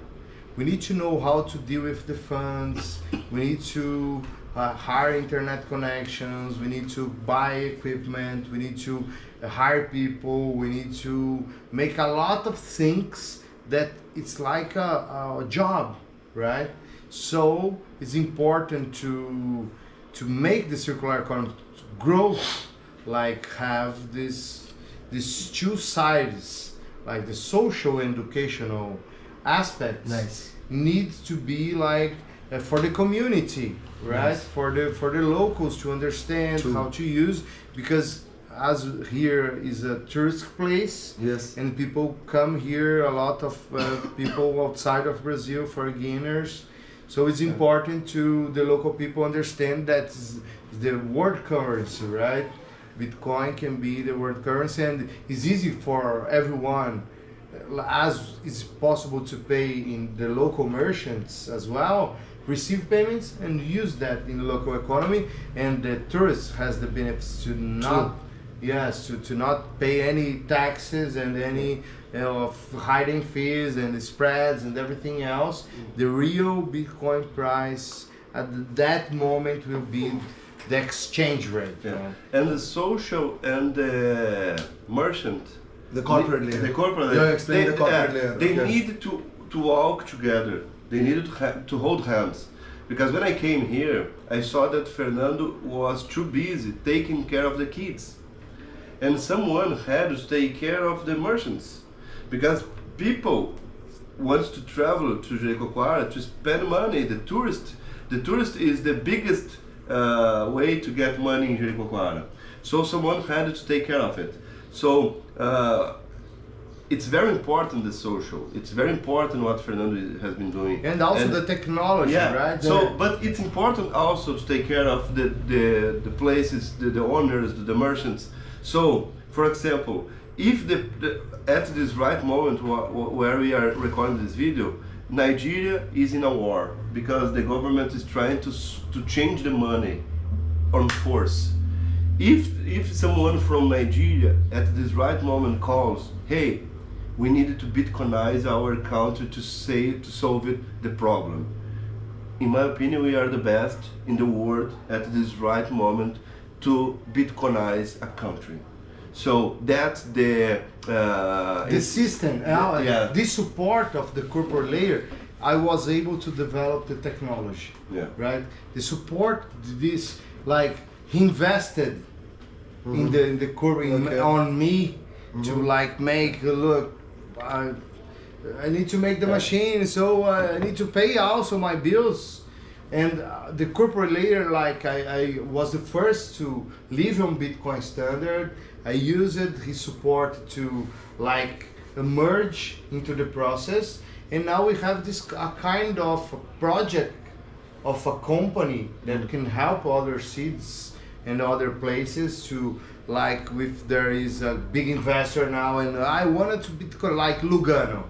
We need to know how to deal with the funds. We need to hire internet connections. We need to buy equipment. We need to hire people. We need to make a lot of things that it's like a job, right? So it's important to make the circular economy grow, like have these 2 sides, like the social and educational aspects.
Nice.
Needs to be like for the community, right?
Nice.
For the locals to understand
True.
how to use, because as here is a tourist place,
Yes.
and people come here, a lot of people outside of Brazil, foreigners. So it's important to the local people understand that the world currency, right? Bitcoin can be the world currency, and it's easy for everyone, as it's possible to pay in the local merchants as well, receive payments and use that in the local economy, and the tourist has the benefits to not. Yes, to not pay any taxes and any hiding fees and the spreads and everything else. The real Bitcoin price at that moment will be the exchange rate.
Yeah. And the social and the merchant.
The corporate layer.
The corporate
Yeah,
layer.
explain the corporate layer.
They
Okay.
need to walk together. They needed to hold hands. Because when I came here, I saw that Fernando was too busy taking care of the kids. And someone had to take care of the merchants. Because people want to travel to Jericoacoara to spend money. The tourist is the biggest way to get money in Jericoacoara. So someone had to take care of it. So it's very important, the social. It's very important what Fernando has been doing.
And also the technology, right?
But it's important also to take care of the places, the owners, the merchants. So, for example, if at this right moment where we are recording this video, Nigeria is in a war because the government is trying to change the money on force. If someone from Nigeria at this right moment calls, hey, we need to Bitcoinize our country to solve the problem. In my opinion, we are the best in the world at this right moment to Bitcoinize a country. So that's the
system, this support of the corporate layer. I was able to develop the technology, right? The support this, like he invested in the corporate on me to like make look. I need to make the machine, so I need to pay also my bills. And the corporate layer, like I was the first to live on Bitcoin standard. I used his support to like merge into the process, and now we have this kind of project of a company that can help other seeds and other places to like if there is a big investor now and I wanted to Bitcoin like Lugano.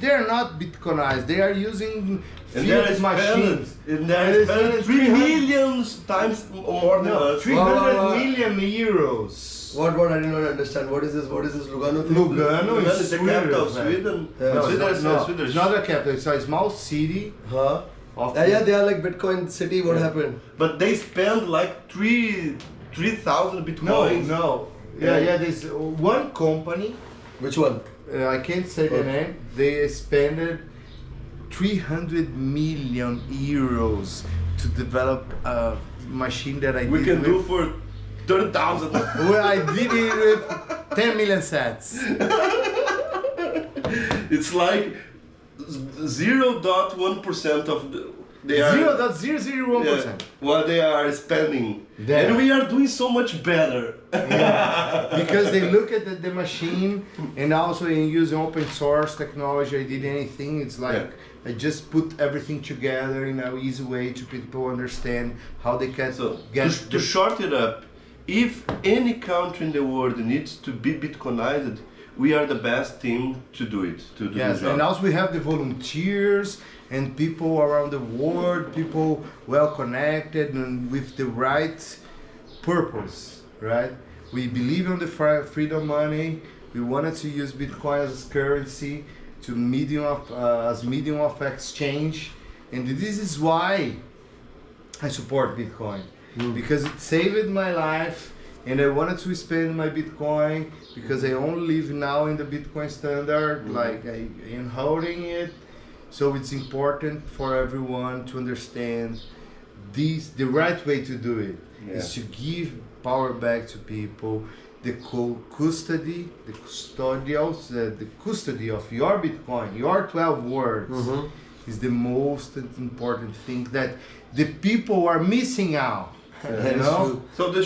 They are not Bitcoinized. They are using fiat machines.
And they spend 3 million times more than us.
300 million euros.
What I did not understand. What is this Lugano thing?
Lugano is
the capital of Sweden.
Sweden it's not a capital. It's a small city.
They are like Bitcoin city. What happened?
But they spend like 3,000 bitcoins.
No. There's one company.
Which one?
I can't say the name. They spent 300 million euros to develop a machine that
we can do for 30,000.
Well, I did it with 10 million sats.
It's like 0.1% of they are
0.001%.
What they are spending, and we are doing so much better.
Because they look at the machine, and also in using open source technology. I did anything. It's like I just put everything together in an easy way to people understand how they can get.
To short it up, if any country in the world needs to be Bitcoinized, we are the best team to do it. To do the job.
And also we have the volunteers and people around the world, people well connected and with the right purpose, right? We believe in the freedom money. We wanted to use Bitcoin as currency to as medium of exchange, and this is why I support Bitcoin, because it saved my life, and I wanted to spend my Bitcoin because I only live now in the Bitcoin standard, like I am holding it. So it's important for everyone to understand the right way to do it is to give power back to people. The custody of your Bitcoin, your 12 words, is the most important thing that the people are missing out. You know?
So the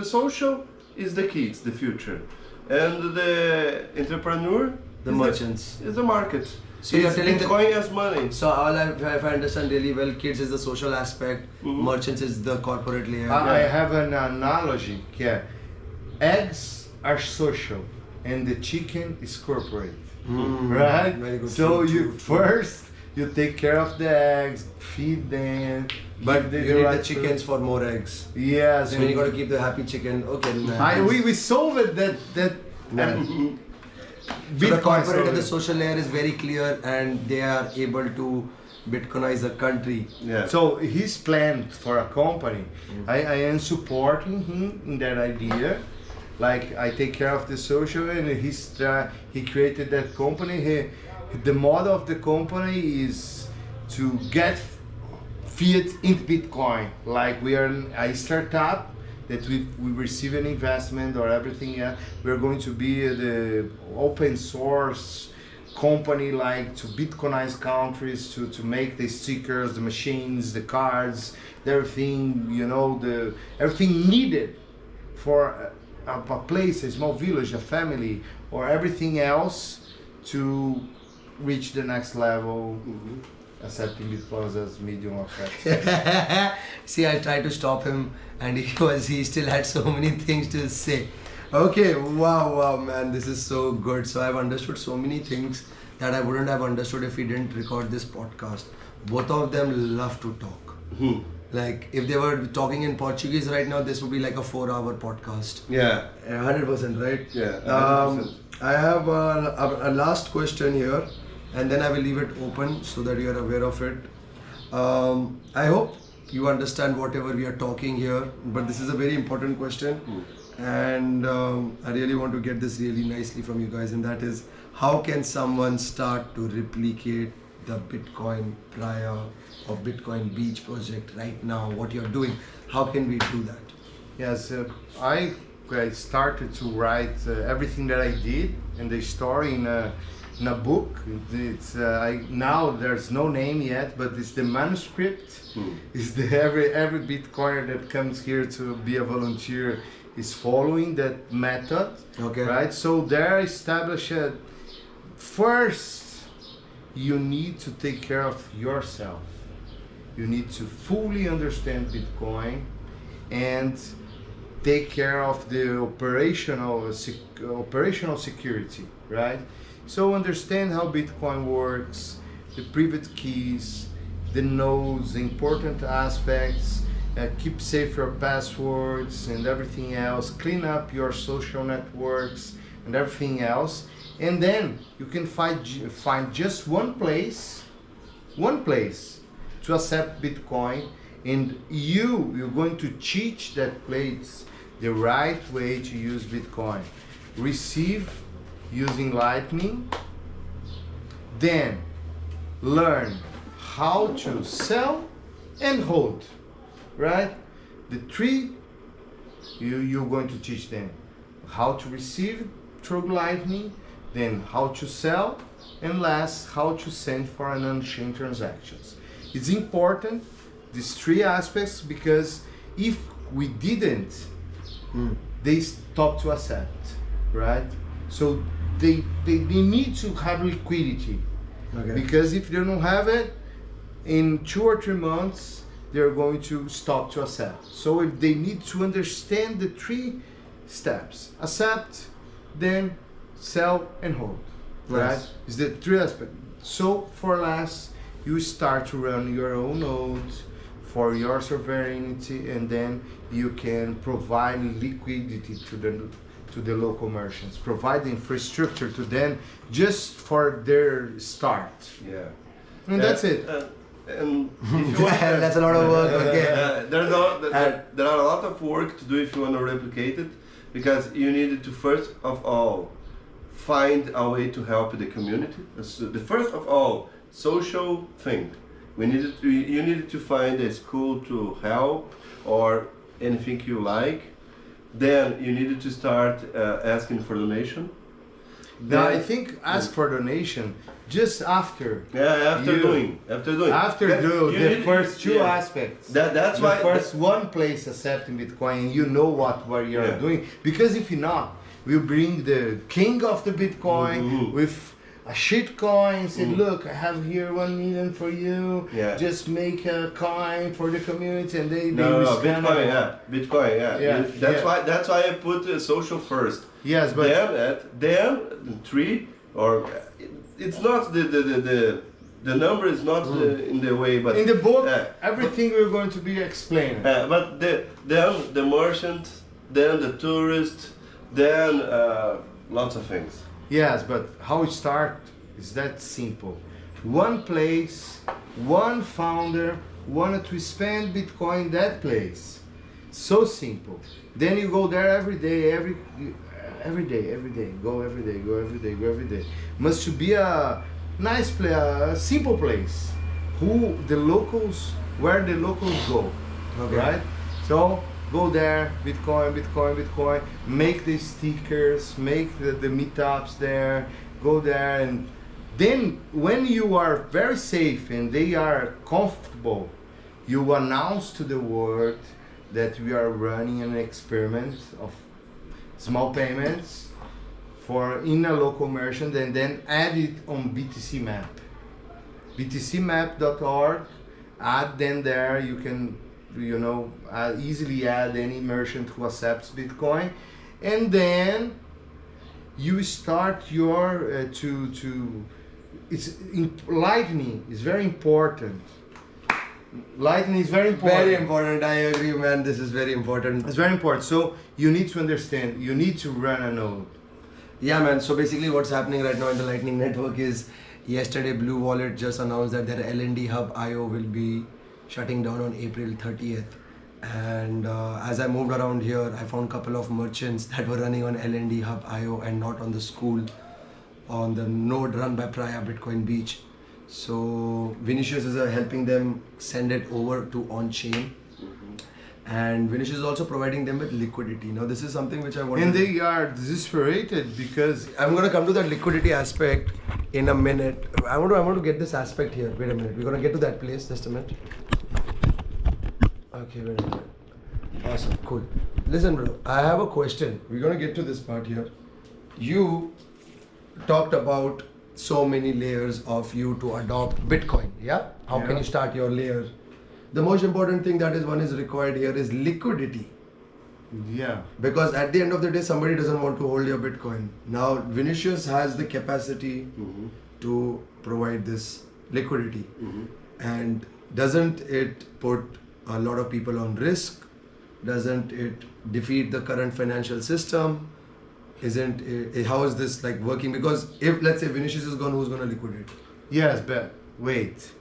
social is the key, it's the future, and the entrepreneur,
the merchants,
is the market.
So you're telling
Bitcoin as money.
So if I understand really well, kids is the social aspect, merchants is the corporate layer.
I have an analogy. Eggs are social, and the chicken is corporate. Right?
Very good.
So first you take care of the eggs, feed them.
But you need the chickens for more eggs.
Yes.
So you got to keep the happy chicken. Okay.
We solved that.
So the corporate and the social layer is very clear, and they are able to Bitcoinize a country.
Yeah.
So his plan for a company, I am supporting him in that idea. Like I take care of the social, and he created that company. The model of the company is to get fiat into Bitcoin. Like we are a startup that we receive an investment or everything. Yeah, we're going to be the open source company, like to Bitcoinize countries, to make the stickers, the machines, the cards, everything, you know, everything needed for a place, a small village, a family, or everything else to reach the next level, accepting Bitcoin as medium of access.
See, I tried to stop him, and he still had so many things to say. Okay, wow, man, this is so good. So I've understood so many things that I wouldn't have understood if we didn't record this podcast. Both of them love to talk. Like if they were talking in Portuguese right now, this would be like a 4-hour podcast.
Yeah.
100%, right?
Yeah. 100%.
I have a last question here, and then I will leave it open so that you are aware of it. I hope you understand whatever we are talking here, but this is a very important question, and I really want to get this really nicely from you guys, and that is, how can someone start to replicate the Bitcoin Praia or Bitcoin Beach project right now? What you're doing, how can we do that?
Yes, I started to write everything that I did and the story in a book. It's now there's no name yet, but it's the manuscript. It's every Bitcoiner that comes here to be a volunteer is following that method.
Okay.
Right. So there established. First, you need to take care of yourself. You need to fully understand Bitcoin and take care of the operational security, right? So understand how Bitcoin works, the private keys, the nodes, the important aspects, keep safe your passwords and everything else, clean up your social networks and everything else. And then you can find just one place to accept Bitcoin, and you're going to teach that place the right way to use Bitcoin. Receive using Lightning, then learn how to sell and hold, right? The three you're going to teach them: how to receive through Lightning, then how to sell, and last, how to send for an on-chain transactions. It's important, these three aspects, because if we didn't, they stop to accept, right? So they need to have liquidity, because if they don't have it, in 2 or 3 months, they're going to stop to accept. So if they need to understand the 3 steps: accept, then sell and hold, right? Is the 3 aspects. So for last, you start to run your own nodes for your sovereignty, and then you can provide liquidity to the local merchants, provide the infrastructure to them just for their start.
Yeah.
And that's it.
And if you want,
that's a lot of work. Okay.
There are a lot of work to do if you want to replicate it, because you needed to first of all find a way to help the community. So the first of all social thing. You needed to find a school to help or anything you like. Then you needed to start asking for donation.
Now I think ask for donation just after.
Yeah, after doing.
The first 2 aspects.
That's why
the first one place accepting Bitcoin, and you know what you're doing. Because if not, we'll bring the king of the Bitcoin with a shit coin, say, look, I have here 1 million for you. Yeah. Just make a coin for the community, and they
Bitcoin. That's why I put social first.
Yes, but
then 3 or it's not the number is not in the way, but
in the book everything we're going to be explaining.
But then the merchant, then the tourist, then lots of things.
Yes, but how it start is that simple. one place, one founder wanted to spend Bitcoin that place. So simple. Then you go there every day, every day, go every day. Must be a nice place, a simple place. Where the locals go,
Okay.
right? So go there, Bitcoin, make the stickers, make the meetups there, go there, and then when you are very safe and they are comfortable, you announce to the world that we are running an experiment of small payments for in a local merchant, and then add it on BTC Map. btcmap.org, add them there. You can, easily add any merchant who accepts Bitcoin, and then you start your Lightning is very important. Lightning is very important.
Very important. I agree, man. This is very important.
It's very important. So you need to understand. You need to run a node.
Yeah, man. So basically, what's happening right now in the Lightning Network is, yesterday Blue Wallet just announced that their LND Hub IO will be shutting down on April 30th. And as I moved around here, I found a couple of merchants that were running on LND Hub IO and not on the school, on the node run by Praia Bitcoin Beach. So Vinicius is helping them send it over to on-chain. And Vinicius is also providing them with liquidity. Now this is something which I want.
And they are desperate because
I'm going to come to that liquidity aspect in a minute. I want to get this aspect here. Wait a minute. We're going to get to that place. Just a minute. Okay, wait a minute. Awesome, cool. Listen, bro. I have a question. We're going to get to this part here. You talked about so many layers of you to adopt Bitcoin. Yeah. How can you start your layer? The most important thing that is required here is liquidity.
Yeah.
Because at the end of the day, somebody doesn't want to hold your Bitcoin. Now, Vinicius has the capacity to provide this liquidity. And doesn't it put a lot of people on risk? Doesn't it defeat the current financial system? How is this like working? Because if, let's say, Vinicius is gone, who's going to liquidate?
Yes, but wait.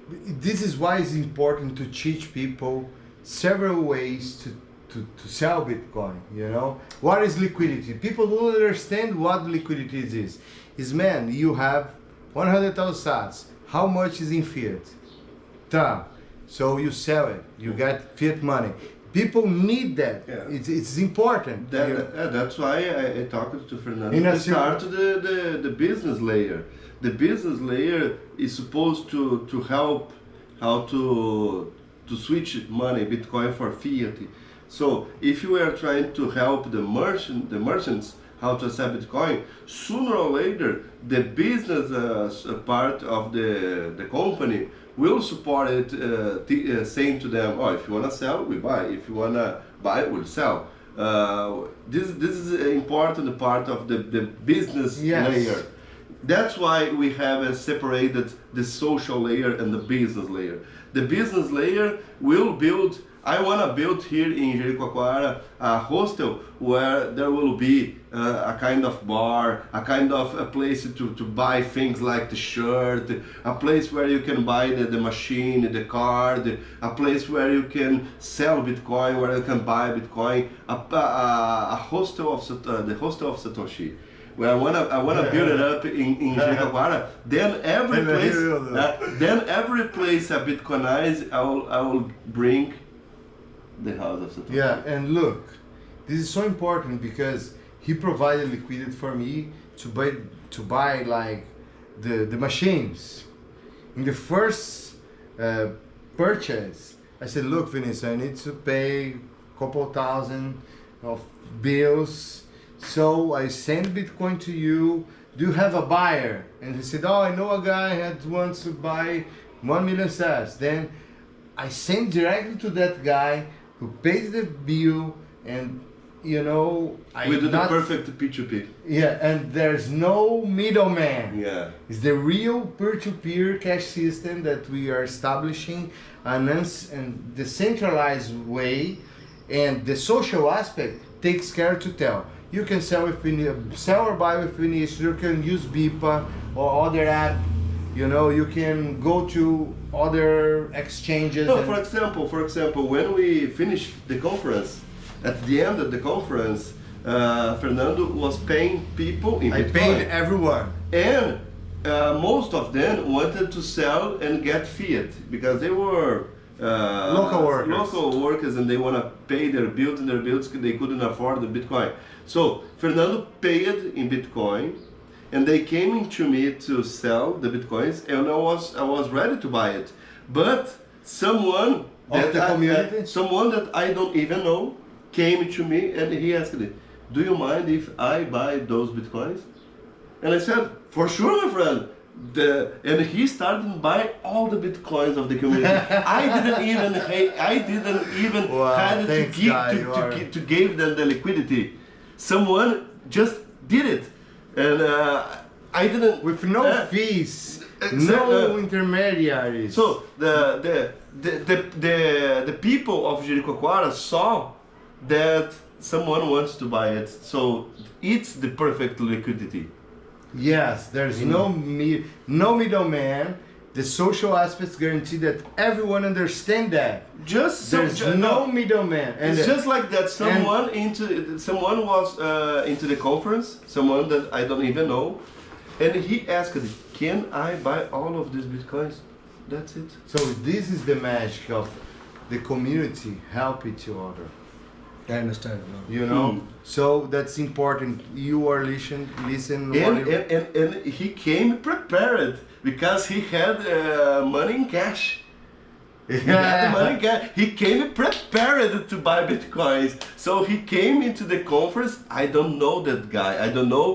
This is why it's important to teach people several ways to sell Bitcoin. What is liquidity? People don't understand what liquidity is. Man, you have 100,000 sats. How much is in fiat? So you sell it. You get fiat money. People need that.
Yeah.
It's important.
That's why I talked to Fernando to start the business layer. The business layer is supposed to help how to switch money, Bitcoin for fiat. So if you are trying to help the merchants how to accept Bitcoin, sooner or later the business part of the company will support it, saying to them, if you want to sell, we buy. If you want to buy, we'll sell. This is an important part of the business layer. That's why we have separated the social layer and the business layer. The business layer will build. I want to build here in Jericoacoara a hostel where there will be a kind of bar, a kind of a place to buy things like the shirt, a place where you can buy the machine, the card, a place where you can sell Bitcoin, where you can buy Bitcoin, a hostel of the hostel of Satoshi. Where I wanna build it up in Jericoacoara. Then every place I Bitcoinize, I will bring the house of Satoshi.
Yeah, and look, this is so important because he provided liquidity for me to buy like the machines. In the first purchase, I said, look, Vinicius, I need to pay a couple thousand of bills. So I send Bitcoin to you. Do you have a buyer? And he said, I know a guy that wants to buy 1 million sats. Then I send directly to that guy who pays the bill, and we
do the perfect P2P.
Yeah, and there's no middleman.
Yeah,
it's the real peer-to-peer cash system that we are establishing, and decentralized way, and the social aspect takes care to tell. You can sell or buy with Vinicius. You can use BIPA or other app You know, you can go to other exchanges.
No,
and-
for example, when we finished the conference, at the end of the conference, Fernando was paying people in
I
Bitcoin.
paid everyone.
And most of them wanted to sell and get fiat because they were local workers and they want to pay their bills, and their bills they couldn't afford the Bitcoin. So Fernando paid in Bitcoin, and they came into me to sell the Bitcoins, and I was ready to buy it, but someone someone that I don't even know came to me and he asked me, "Do you mind if I buy those Bitcoins?" And I said, "For sure, my friend." And he started to buy all the Bitcoins of the community. I didn't even
Wow,
had
thanks,
to give them the liquidity. Someone just did it, and I didn't
With no fees,
exactly.
no intermediaries.
So the people of Jericoacoara saw that someone wants to buy it, so it's the perfect liquidity.
Yes, there's no middleman. The social aspects guarantee that everyone understand that. There's no middleman. And
It's just like that. Someone was into the conference. Someone that I don't even know, and he asked, "Can I buy all of these Bitcoins?" That's it.
so this is the magic of the community help each other.
I understand.
You know, so that's important. You are listen.
And he came prepared because he had money in cash. He had the money in cash. He came prepared to buy Bitcoins. So he came into the conference. I don't know that guy. I don't know.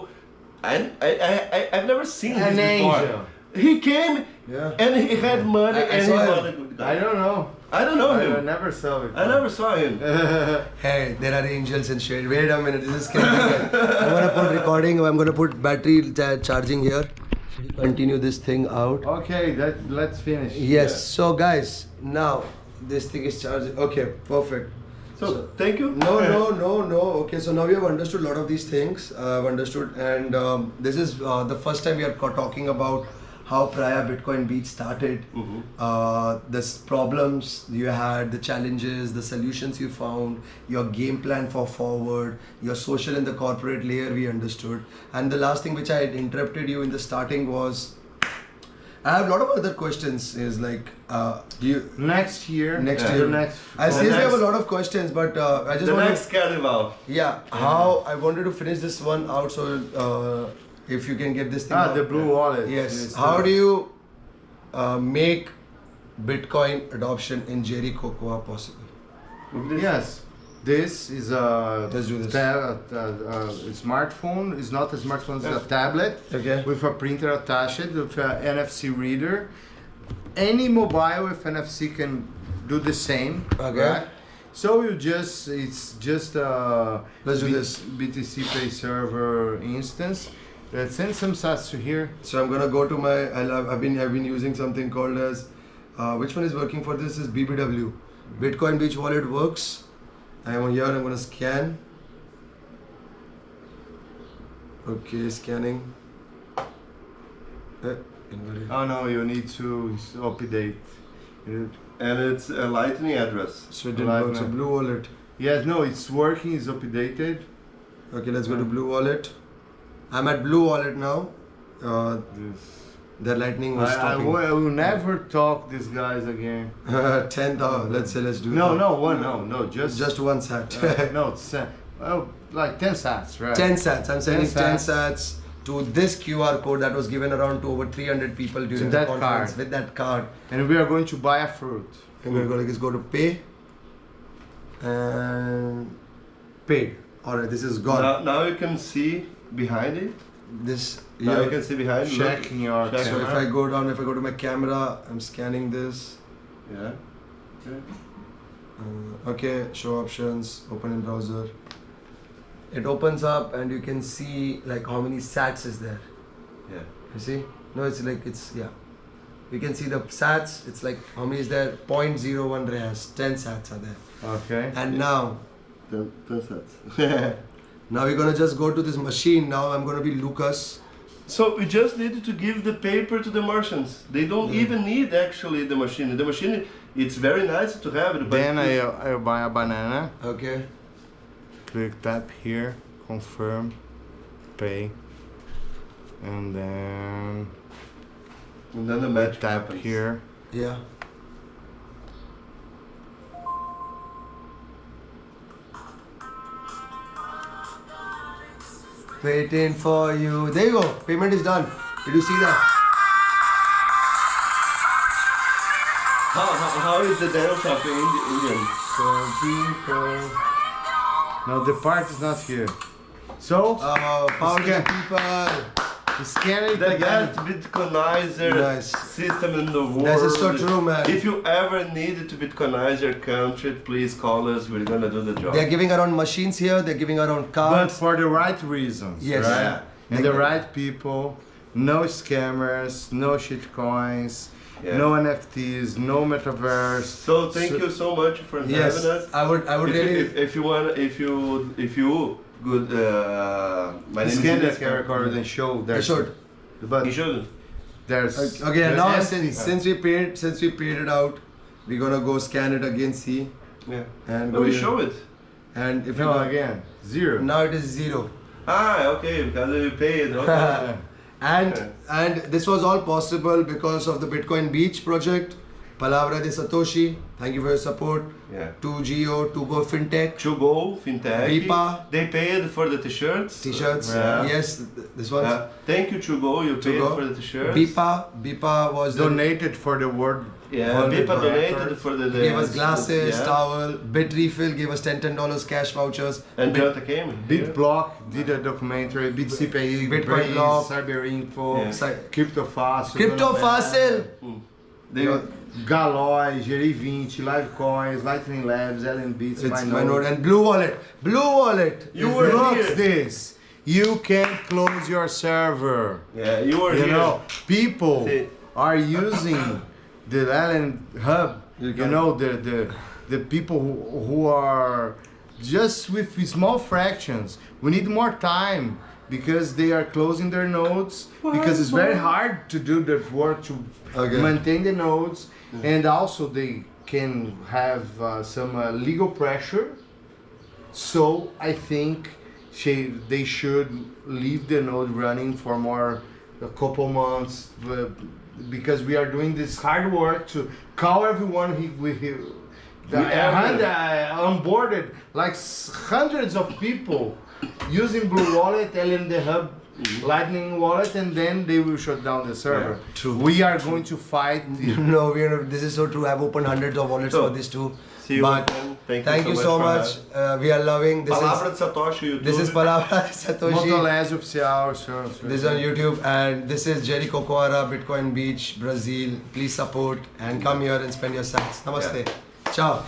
I've never seen
An
this before.
angel.
He came and he had money and he
saw him.
bought a good guy.
I don't know.
I don't know
I
him.
never saw it.
I never saw him.
Hey, there are angels in shade. Wait a minute, this is crazy. I'm gonna put recording. I'm gonna put battery charging here. Continue this thing out.
Okay, let's finish.
Yes. So guys, now this thing is charging. Okay, perfect.
So thank you.
No. Okay, so now we have understood a lot of these things. I've understood, and this is the first time we are talking about how Praia Bitcoin Beach started, the problems you had, the challenges, the solutions you found, your game plan for forward, your social and the corporate layer we understood. And the last thing which I had interrupted you in the starting was, I have a lot of other questions, is like,
Next year.
I seriously have a lot of questions, but I just want
next carnival.
Yeah, how I wanted to finish this one out, so if you can get this thing out.
The blue wallet.
Yes. How do you make Bitcoin adoption in Jericoacoara possible?
Yes. This is a
Let's do this.
Smartphone. It's not a smartphone, it's a tablet.
Okay.
With a printer attached, with an NFC reader. Any mobile with NFC can do the same.
Okay.
Right? So it's just a
Let's do this.
BTC Pay server instance. Let's send some sats to here.
So I'm gonna go to my. I've been using something called as. Which one is working for this? Is BBW. Bitcoin Beach Wallet works. I am here. I'm gonna scan. Okay, scanning.
Oh no, you need to update.
And it's a lightning address.
So it didn't work. So Blue Wallet.
Yes, no, it's working. It's updated.
Okay, let's go to Blue Wallet. I'm at Blue Wallet now. The lightning was
I
stopping.
will never talk these guys again.
10. Let's do
No,
just one sat.
no, it's like 10 sats, right?
10 sats. I'm sending 10
sats.
sats to this QR code that was given around to over 300 people during the
that
conference
card.
with that card.
And we are going to buy a fruit.
I'm gonna go like this. Go to pay and paid. Alright, this is gone.
Now you can see behind it.
This
Now you can see behind.
Checking your
Check.
So
camera.
if I go down, if I go to my camera, I'm scanning this.
Yeah. Okay.
Okay, show options, open in browser. It opens up and you can see like how many sats is there.
Yeah.
You see? No, it's like yeah. You can see the sats. It's like how many is there? 0.01 reas. 10 sats are there.
Okay.
And now
10 sets.
now we're gonna just go to this machine. Now I'm gonna be Lucas.
So we just need to give the paper to the merchants. They don't even need actually the machine. The machine, it's very nice to have it. But
Then I'll buy a banana.
Okay.
Click tap here, confirm, pay, and then
the match
tap
happens.
here.
Yeah. Waiting for you. There you go. Payment is done. Did you see that?
How is the dance of the Indian?
Some people. No, the part is not here. So,
Power to the people.
scan it
The
again.
best Bitcoinizer
Nice.
system in the world.
This is so true, man.
If you ever need to Bitcoinize your country, please call us. We're gonna do the job.
They're giving around machines here. They're giving around
But
cards.
for the right reasons,
Yes.
right?
Yeah.
And the right people, no scammers, no shit coins,
Yeah.
no NFTs, no metaverse.
So thank you so much for
Yes.
having us.
I would
If
really.
you, if you want, if you good, my name
Scan
is
that Jericoacoara and show
I
there's
should.
but
You shouldn't.
there's
Okay,
there's
now
NFT.
since we paid it out, we're gonna go scan it again. See,
Yeah.
and
No,
go
we
here.
show it.
And if you
No,
go,
again, zero.
now it is 0.
Okay, because you pay it. Okay.
And this was all possible because of the Bitcoin Beach project, Palavra de Satoshi. Thank you for your support.
Yeah.
2GO, Tubo Fintech,
To go fintech.
Bipa.
They paid for the t-shirts.
T-shirts.
Yeah.
Yes, this one.
Thank you, Chugo. You paid
Chugo.
for the t-shirts.
Bipa was the,
Donated for the world.
Yeah,
for the
Bipa donated
directors.
for the
gave us glasses,
yeah.
towel. Bitrefill gave us $10 cash vouchers.
And Janta came.
Big Block did a documentary, Big CPI,
Bitcoin
Brains,
Block.
Cyber Info,
Yeah.
Crypto Fácil,
Crypto Fácil.
They,
Galói, Geri20, Livecoins, Lightning Labs, Ellen Beats,
It's
My
my note. And Blue Wallet. Blue Wallet.
You
is
were
the-
Look
here.
this. You can close your server.
yeah, you were
You
here.
know, people
See.
are using the Allen Hub. You know, the people who are just with small fractions. We need more time because they are closing their nodes because it's very hard to do the work to
Okay.
maintain the nodes, and also they can have some legal pressure. So I think they should leave the node running for a couple months because we are doing this hard work to call everyone onboarded like hundreds of people using Blue Wallet, and the Hub, Lightning Wallet, and then they will shut down the server.
Yeah,
true.
We are going to fight.
No, this is so true. I've opened hundreds of wallets
So,
for this too.
See you,
But
man.
thank you so
for
much.
that.
We are loving this.
Palavra de Satoshi, YouTube.
This is Palavra de Satoshi.
Motolese Oficial.
This is on YouTube, and this is Jericoacoara, Bitcoin Beach, Brazil. Please support and come here and spend your sats. Namaste. Ciao.